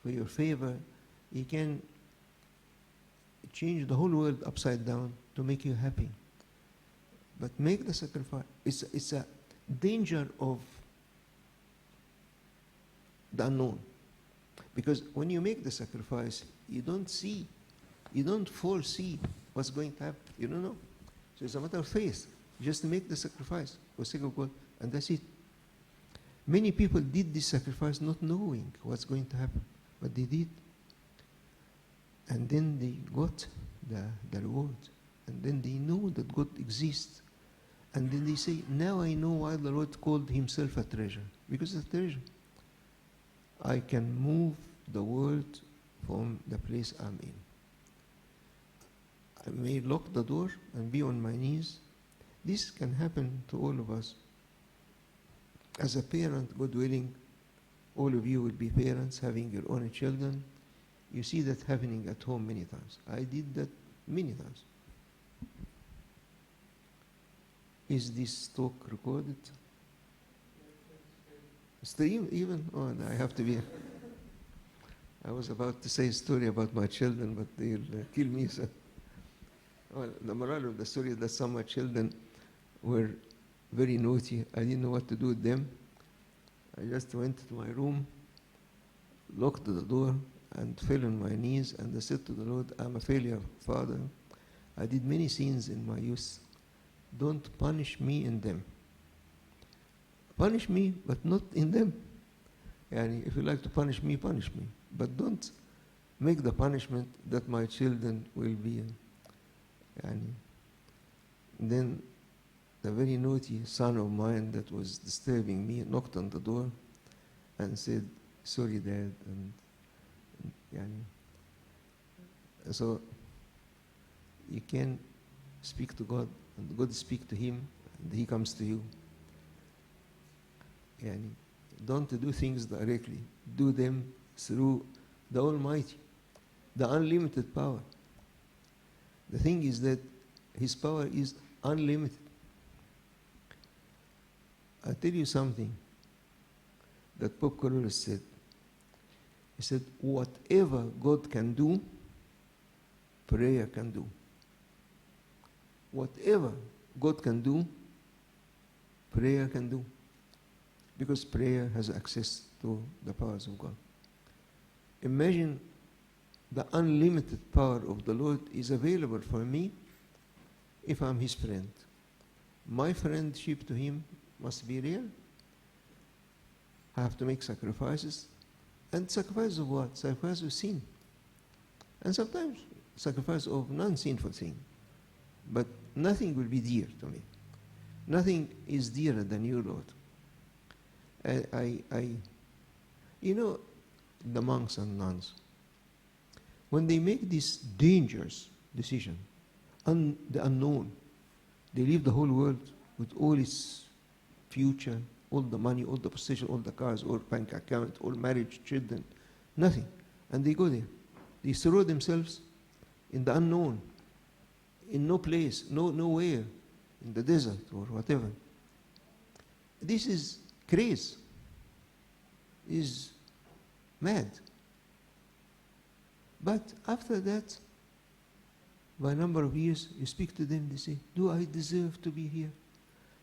for your favor. He can change the whole world upside down to make you happy. But make the sacrifice. It's a danger of the unknown. Because when you make the sacrifice, you don't foresee what's going to happen. You don't know. So it's a matter of faith. Just make the sacrifice for the sake of God, and that's it. Many people did this sacrifice not knowing what's going to happen, but they did. And then they got the reward. And then they know that God exists. And then they say, now I know why the Lord called Himself a treasure. Because it's a treasure. I can move the world from the place I'm in. I may lock the door and be on my knees. This can happen to all of us. As a parent, God willing, all of you will be parents, having your own children. You see that happening at home many times. I did that many times. Is this talk recorded? Stream even? Oh, no, I have to be. I was about to say a story about my children, but they'll kill me. So. Well, the moral of the story is that some of my children were very naughty. I didn't know what to do with them. I just went to my room, locked the door, and fell on my knees, and I said to the Lord, I'm a failure, Father. I did many sins in my youth. Don't punish me in them. Punish me, but not in them. And if you like to punish me, but don't make the punishment that my children will be in. And then the very naughty son of mine that was disturbing me knocked on the door and said, sorry, Dad. And so you can speak to God, and God speak to him, and He comes to you. And don't do things directly. Do them through the Almighty, the unlimited power. The thing is that His power is unlimited. I'll tell you something that Pope Carolus said. He said, whatever God can do, prayer can do. Whatever God can do, prayer can do. Because prayer has access to the powers of God. Imagine the unlimited power of the Lord is available for me if I'm His friend. My friendship to Him must be real. I have to make sacrifices. And sacrifice of what? Sacrifice of sin. And sometimes sacrifice of non-sinful thing. But nothing will be dear to me. Nothing is dearer than you, Lord. You know, the monks and nuns, when they make this dangerous decision, the unknown, they leave the whole world with all its future, all the money, all the possession, all the cars, all bank account, all marriage, children, nothing. And they go there. They throw themselves in the unknown. in no place, nowhere, in the desert or whatever. This is crazy, is mad. But after that, by a number of years, you speak to them, they say, do I deserve to be here?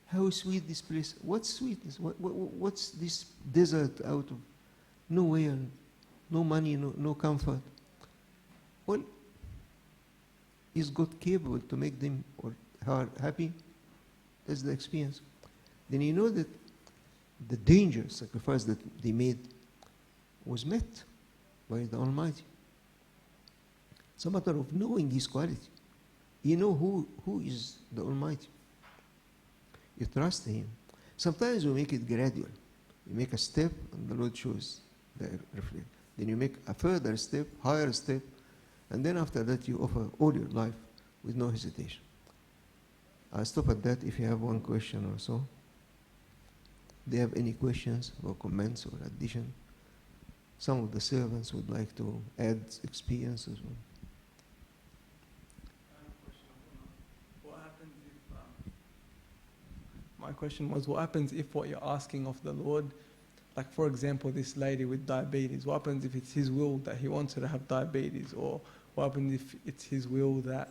How sweet this place. What's sweetness? What's this desert out of nowhere, no money, no comfort? Well, is God capable to make them or her happy? That's the experience. Then you know that the dangerous sacrifice that they made was met by the Almighty. It's a matter of knowing His quality. You know who is the Almighty. You trust Him. Sometimes we make it gradual. You make a step and the Lord shows the reflection. Then you make a further step, higher step, and then after that you offer all your life with no hesitation. I'll stop at that if you have one question or so. Do you have any questions or comments or addition? Some of the servants would like to add experiences. My question was, what happens if what you're asking of the Lord, like for example, this lady with diabetes, what happens if it's His will that He wants her to have diabetes? Or what happens if it's His will that,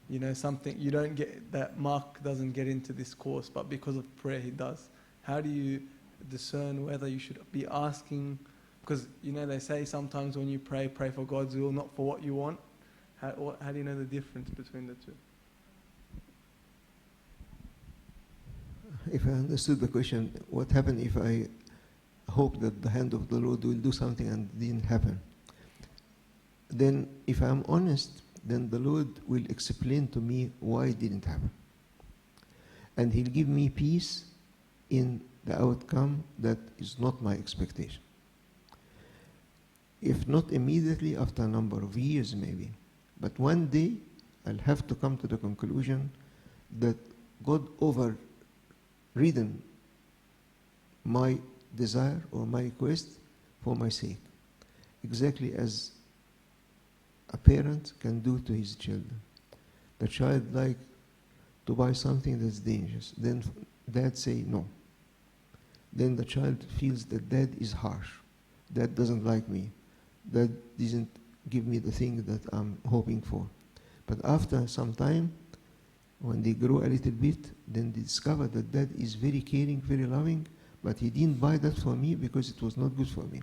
you know, something, you don't get, that Mark doesn't get into this course, but because of prayer he does? How do you discern whether you should be asking? Because, you know, they say sometimes when you pray for God's will, not for what you want. How do you know the difference between the two? If I understood the question, what happened if I hope that the hand of the Lord will do something and it didn't happen? Then, if I'm honest, then the Lord will explain to me why it didn't happen. And He'll give me peace in the outcome that is not my expectation. If not immediately, after a number of years maybe. But one day, I'll have to come to the conclusion that God overridden my desire or my request for my sake. Exactly as a parent can do to his children. The child like to buy something that's dangerous. Then dad say no. Then the child feels that dad is harsh. Dad doesn't like me. Dad doesn't give me the thing that I'm hoping for. But after some time, when they grow a little bit, then they discover that dad is very caring, very loving, but he didn't buy that for me because it was not good for me.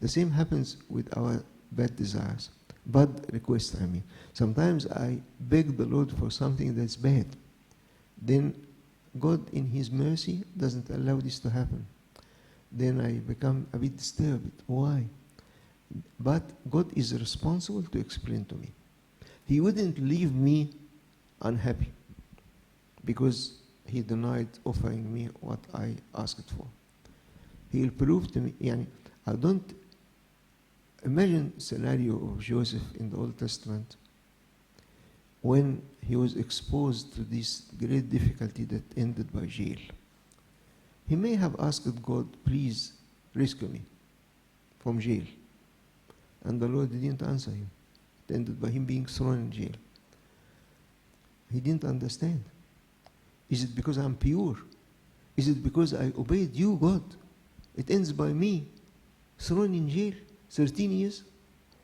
The same happens with our bad desires. Bad requests, I mean. Sometimes I beg the Lord for something that's bad. Then God, in His mercy, doesn't allow this to happen. Then I become a bit disturbed. Why? But God is responsible to explain to me. He wouldn't leave me unhappy because He denied offering me what I asked for. He'll prove to me. I don't imagine scenario of Joseph in the Old Testament when he was exposed to this great difficulty that ended by jail. He may have asked God, please rescue me from jail. And the Lord didn't answer him. It ended by him being thrown in jail. He didn't understand. Is it because I'm pure? Is it because I obeyed you, God? It ends by me thrown in jail. 13 years?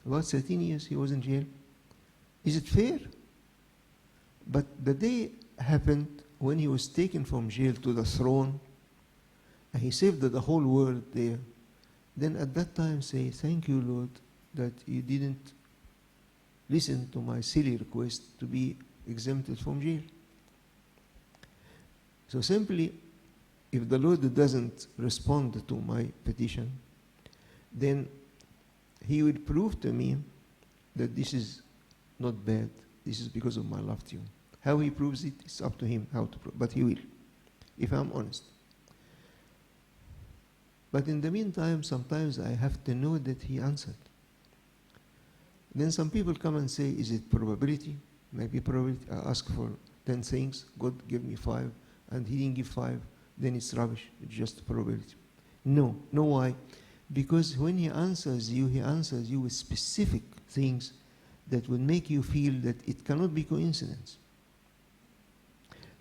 About 13 years he was in jail. Is it fair? But the day happened when he was taken from jail to the throne, and he saved the whole world there. Then at that time say, thank you, Lord, that you didn't listen to my silly request to be exempted from jail. So simply, if the Lord doesn't respond to my petition, then He will prove to me that this is not bad. This is because of my love to you. How He proves it, it's up to Him how to prove. But He will, if I'm honest. But in the meantime, sometimes I have to know that He answered. Then some people come and say, is it probability? Maybe probability. I ask for 10 things. God gave me 5, and He didn't give 5. Then it's rubbish. It's just probability. No. No, why? Because when He answers you with specific things that will make you feel that it cannot be coincidence.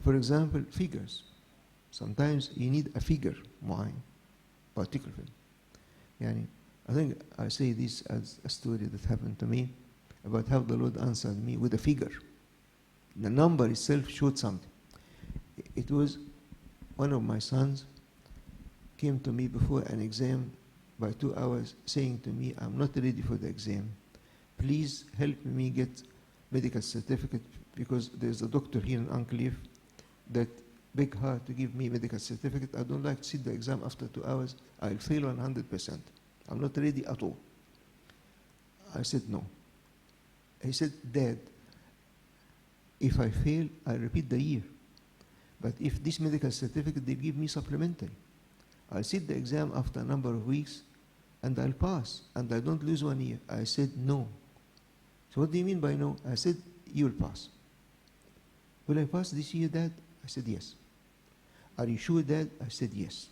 For example, figures. Sometimes you need a figure معين, particular figure. يعني, I think I say this as a story that happened to me about how the Lord answered me with a figure. The number itself showed something. It was one of my sons came to me before an exam by 2 hours saying to me, I'm not ready for the exam. Please help me get medical certificate because there's a doctor here in Enclave that begged her to give me medical certificate. I don't like to sit the exam after 2 hours. I'll fail 100%. I'm not ready at all. I said no. He said, Dad, if I fail, I'll repeat the year. But if this medical certificate, they give me supplementary. I'll sit the exam after a number of weeks and I'll pass and I don't lose 1 year. I said no. So what do you mean by no? I said, you'll pass. Will I pass this year, Dad? I said yes. Are you sure, Dad? I said yes.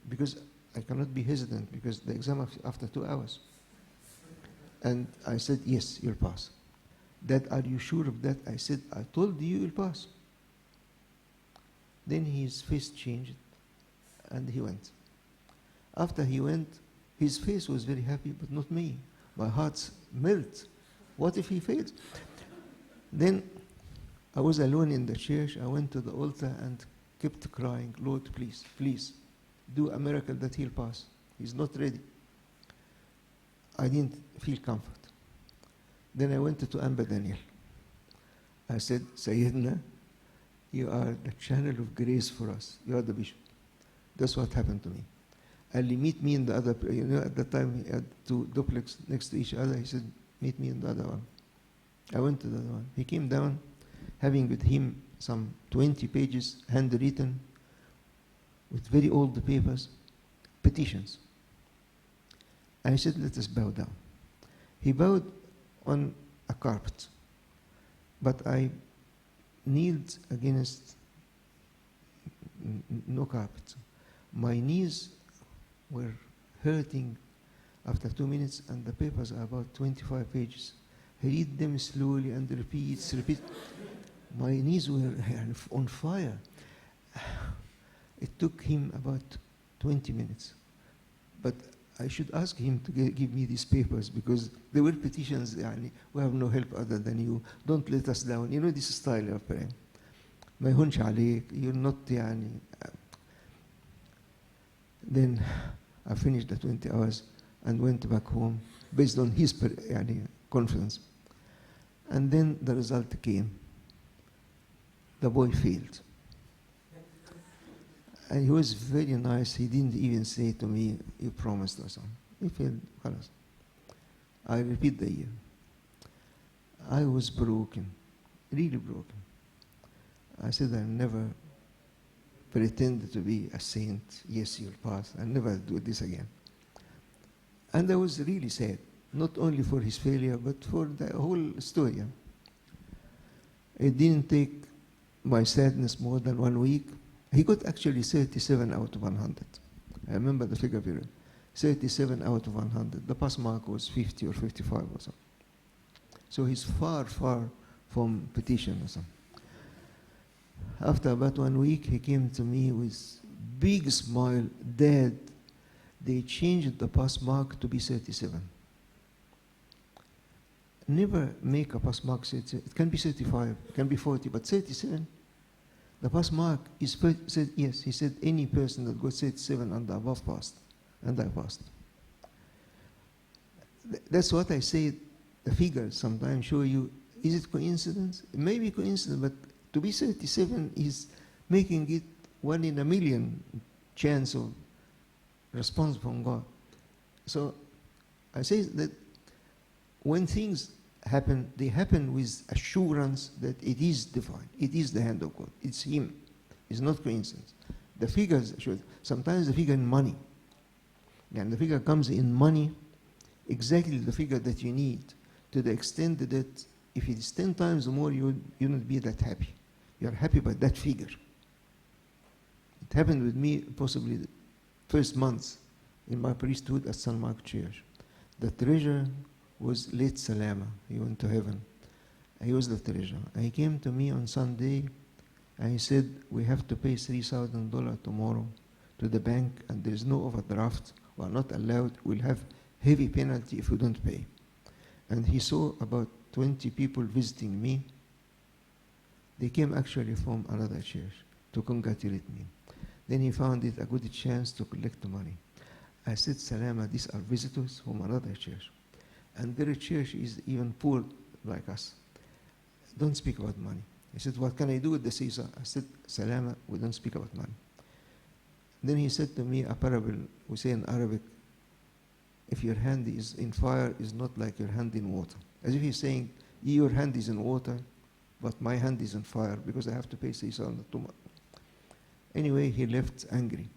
Because I cannot be hesitant because the exam after 2 hours. And I said, yes, you'll pass. Dad, are you sure of that? I said, I told you you'll pass. Then his face changed and he went. After he went, his face was very happy, but not me. My heart melted. What if he fails? Then I was alone in the church. I went to the altar and kept crying, Lord, please, please, do a miracle that he'll pass. He's not ready. I didn't feel comfort. Then I went to Amba Daniel. I said, Sayyidina, you are the channel of grace for us. You are the bishop. That's what happened to me. And he meet me in the other, at the time he had 2 duplex next to each other. He said, meet me in the other one. I went to the other one. He came down, having with him some 20 pages, handwritten, with very old papers, petitions. I said, let us bow down. He bowed on a carpet, but I kneeled against no carpet. My knees were hurting after 2 minutes, and the papers are about 25 pages. He read them slowly and repeats. My knees were on fire. It took him about 20 minutes. But I should ask him to give me these papers because they were petitions. We have no help other than you. Don't let us down. You know this style of prayer. ما يهونش عليك. You're not يعني. Then I finished the 20 hours and went back home based on his confidence. And then the result came. The boy failed. And he was very nice. He didn't even say to me, you promised or something. He failed. خلاص. I repeat the year. I was broken, really broken. I said I'll never pretend to be a saint. Yes, you'll pass. I'll never do this again. And I was really sad, not only for his failure, but for the whole story. It didn't take my sadness more than 1 week. He got actually 37 out of 100. I remember the figure very well. 37 out of 100. The pass mark was 50 or 55 or something. So he's far, far from petition or something. After about 1 week, he came to me with big smile. Dad, they changed the pass mark to be 37. Never make a pass mark 37. It can be 35, it can be 40, but 37. The pass mark is, said, yes, he said any person that got 37 and above passed, and I passed. That's what I say, the figures sometimes show you, is it coincidence? It may be coincidence, but to be 37 is making it 1 in a million chance of response from God. So I say that when things happen, they happen with assurance that it is divine. It is the hand of God. It's Him. It's not coincidence. The figures should, sometimes the figure in money. And the figure comes in money, exactly the figure that you need, to the extent that if it is 10 times more, you won't be that happy. You are happy by that figure. It happened with me possibly the first months in my priesthood at San Mark Church. The treasurer was late Salama. He went to heaven. He was the treasurer. And he came to me on Sunday And he said, we have to pay $3,000 tomorrow to the bank, and there's no overdraft. We are not allowed. We'll have heavy penalty if we don't pay. And he saw about 20 people visiting me. They came actually from another church to congratulate me. Then he found it a good chance to collect the money. I said, Salama, these are visitors from another church. And their church is even poor like us. Don't speak about money. He said, what can I do with the Caesar? I said, Salama, we don't speak about money. Then he said to me a parable, we say in Arabic, if your hand is in fire, is not like your hand in water. As if he's saying, your hand is in water, but my hand is in fire because I have to pay Caesar tomorrow. Anyway, he left angry.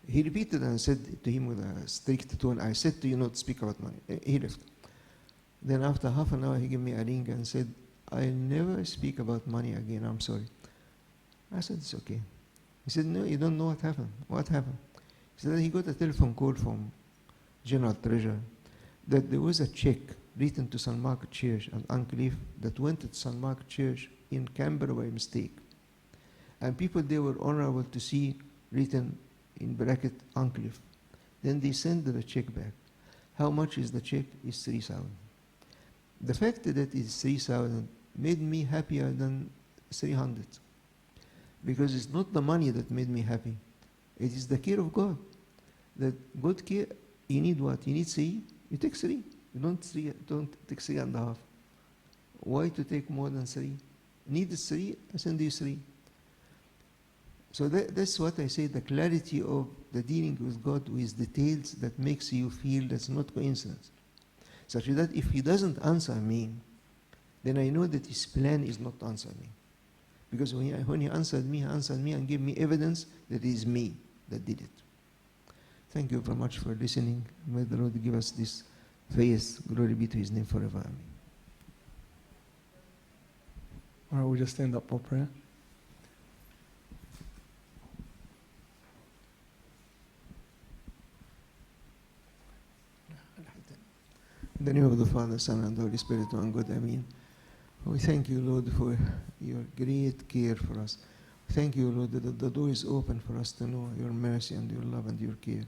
He repeated and said to him with a strict tone, I said to you not to speak about money. He left. Then after half an hour, he gave me a ring and said, I'll never speak about money again, I'm sorry. I said, it's okay. He said, no, you don't know what happened. What happened? He said he got a telephone call from General Treasurer that there was a check written to St. Mark Church and Uncliffe that went to St. Mark Church in Canberra by mistake. And people there were honorable to see written in bracket Uncliffe. Then they send the check back. How much is the check? It's 3,000. The fact that it's 3,000 made me happier than 300. Because it's not the money that made me happy. It is the care of God. That God care, you need what? You need 3, you take 3. You don't take 3.5. Why to take more than 3? Need 3, I send you 3. So that's what I say, the clarity of the dealing with God with details that makes you feel that's not coincidence. Such that if he doesn't answer me, then I know that his plan is not to answer me. Because when he answered me and gave me evidence that it is me that did it. Thank you very much for listening. May the Lord give us this faith. Glory be to his name forever. Amen. All right, we'll just stand up for prayer. In the name of the Father, Son, and the Holy Spirit, one God, Amen. We thank you, Lord, for your great care for us. Thank you, Lord, that the door is open for us to know your mercy and your love and your care.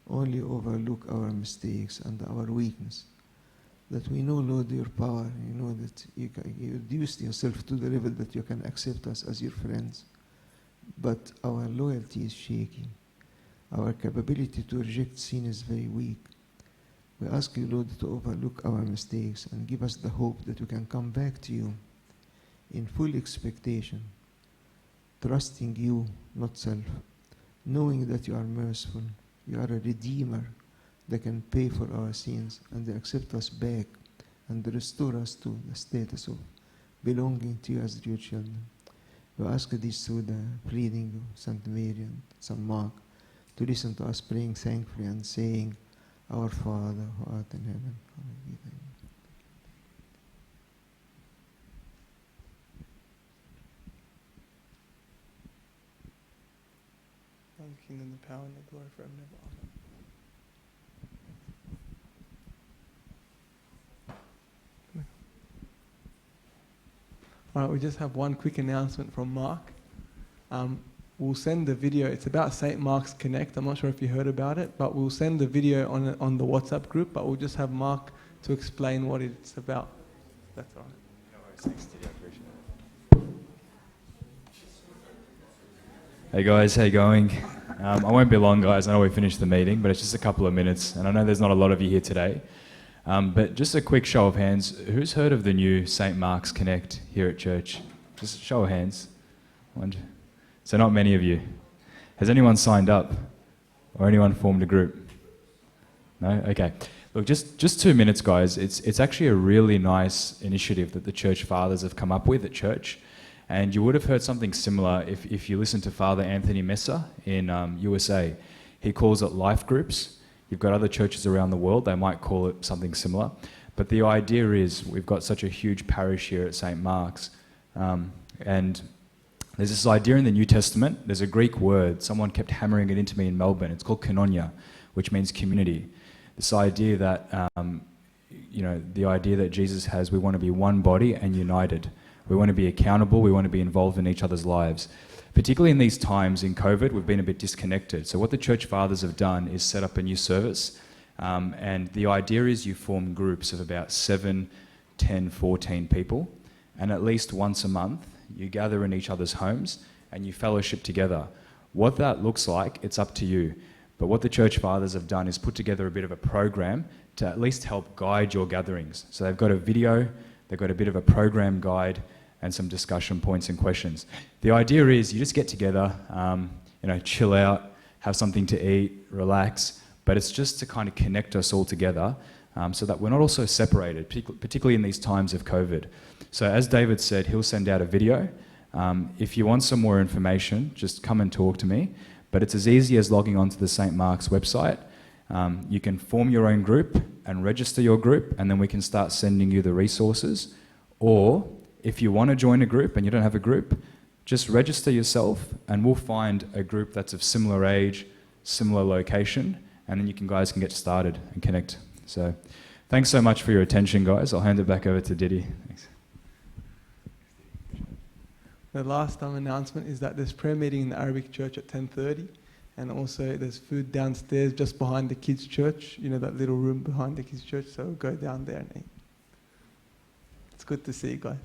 Only overlook our mistakes and our weakness. That we know, Lord, your power. You know that you reduced yourself to the level that you can accept us as your friends. But our loyalty is shaky. Our capability to reject sin is very weak. We ask you, Lord, to overlook our mistakes and give us the hope that we can come back to you in full expectation, trusting you, not self, knowing that you are merciful, you are a redeemer that can pay for our sins and accept us back and restore us to the status of belonging to you as your children. We ask this through the pleading of St. Mary and St. Mark to listen to us praying thankfully and saying, Our Father, who art in heaven, hallowed be thy name. The kingdom, the power, and the glory forever and ever. Amen. All right, we just have one quick announcement from Mark. We'll send the video. It's about St. Mark's Connect. I'm not sure if you heard about it, but we'll send the video on the WhatsApp group, but we'll just have Mark to explain what it's about. That's all right. No worries. Thanks, Didi. I appreciate it. Hey guys, how you going? I won't be long, guys. I know we finished the meeting, but it's just a couple of minutes, and I know there's not a lot of you here today. But just a quick show of hands. Who's heard of the new St. Mark's Connect here at church? Just a show of hands. So not many of you. Has anyone signed up? Or anyone formed a group? No? Okay. Look, just 2 minutes, guys. It's actually a really nice initiative that the church fathers have come up with at church. And you would have heard something similar if you listen to Father Anthony Messer in USA. He calls it life groups. You've got other churches around the world, they might call it something similar. But the idea is we've got such a huge parish here at St. Mark's. And there's this idea in the New Testament, there's a Greek word, someone kept hammering it into me in Melbourne, it's called koinonia, which means community. This idea that, the idea that Jesus has, we want to be one body and united, We want to be accountable. We want to be involved in each other's lives. Particularly in these times in COVID, we've been a bit disconnected. So what the church fathers have done is set up a new service. And the idea is you form groups of about 7, 10, 14 people. And at least once a month, you gather in each other's homes and you fellowship together. What that looks like, it's up to you. But what the church fathers have done is put together a bit of a program to at least help guide your gatherings. So they've got a video, they've got a bit of a program guide, and some discussion points and questions. The idea is you just get together, chill out, have something to eat, relax, but it's just to kind of connect us all together so that we're not also separated, particularly in these times of COVID. So as David said, he'll send out a video. If you want some more information, just come and talk to me. But it's as easy as logging onto the St. Mark's website. You can form your own group and register your group, and then we can start sending you the resources. Or if you want to join a group and you don't have a group, just register yourself and we'll find a group that's of similar age, similar location, and then you guys can get started and connect. So thanks so much for your attention, guys. I'll hand it back over to Diddy. Thanks. The last announcement is that there's prayer meeting in the Arabic church at 10:30, and also there's food downstairs just behind the kids' church, that little room behind the kids' church, so go down there and eat. It's good to see you guys.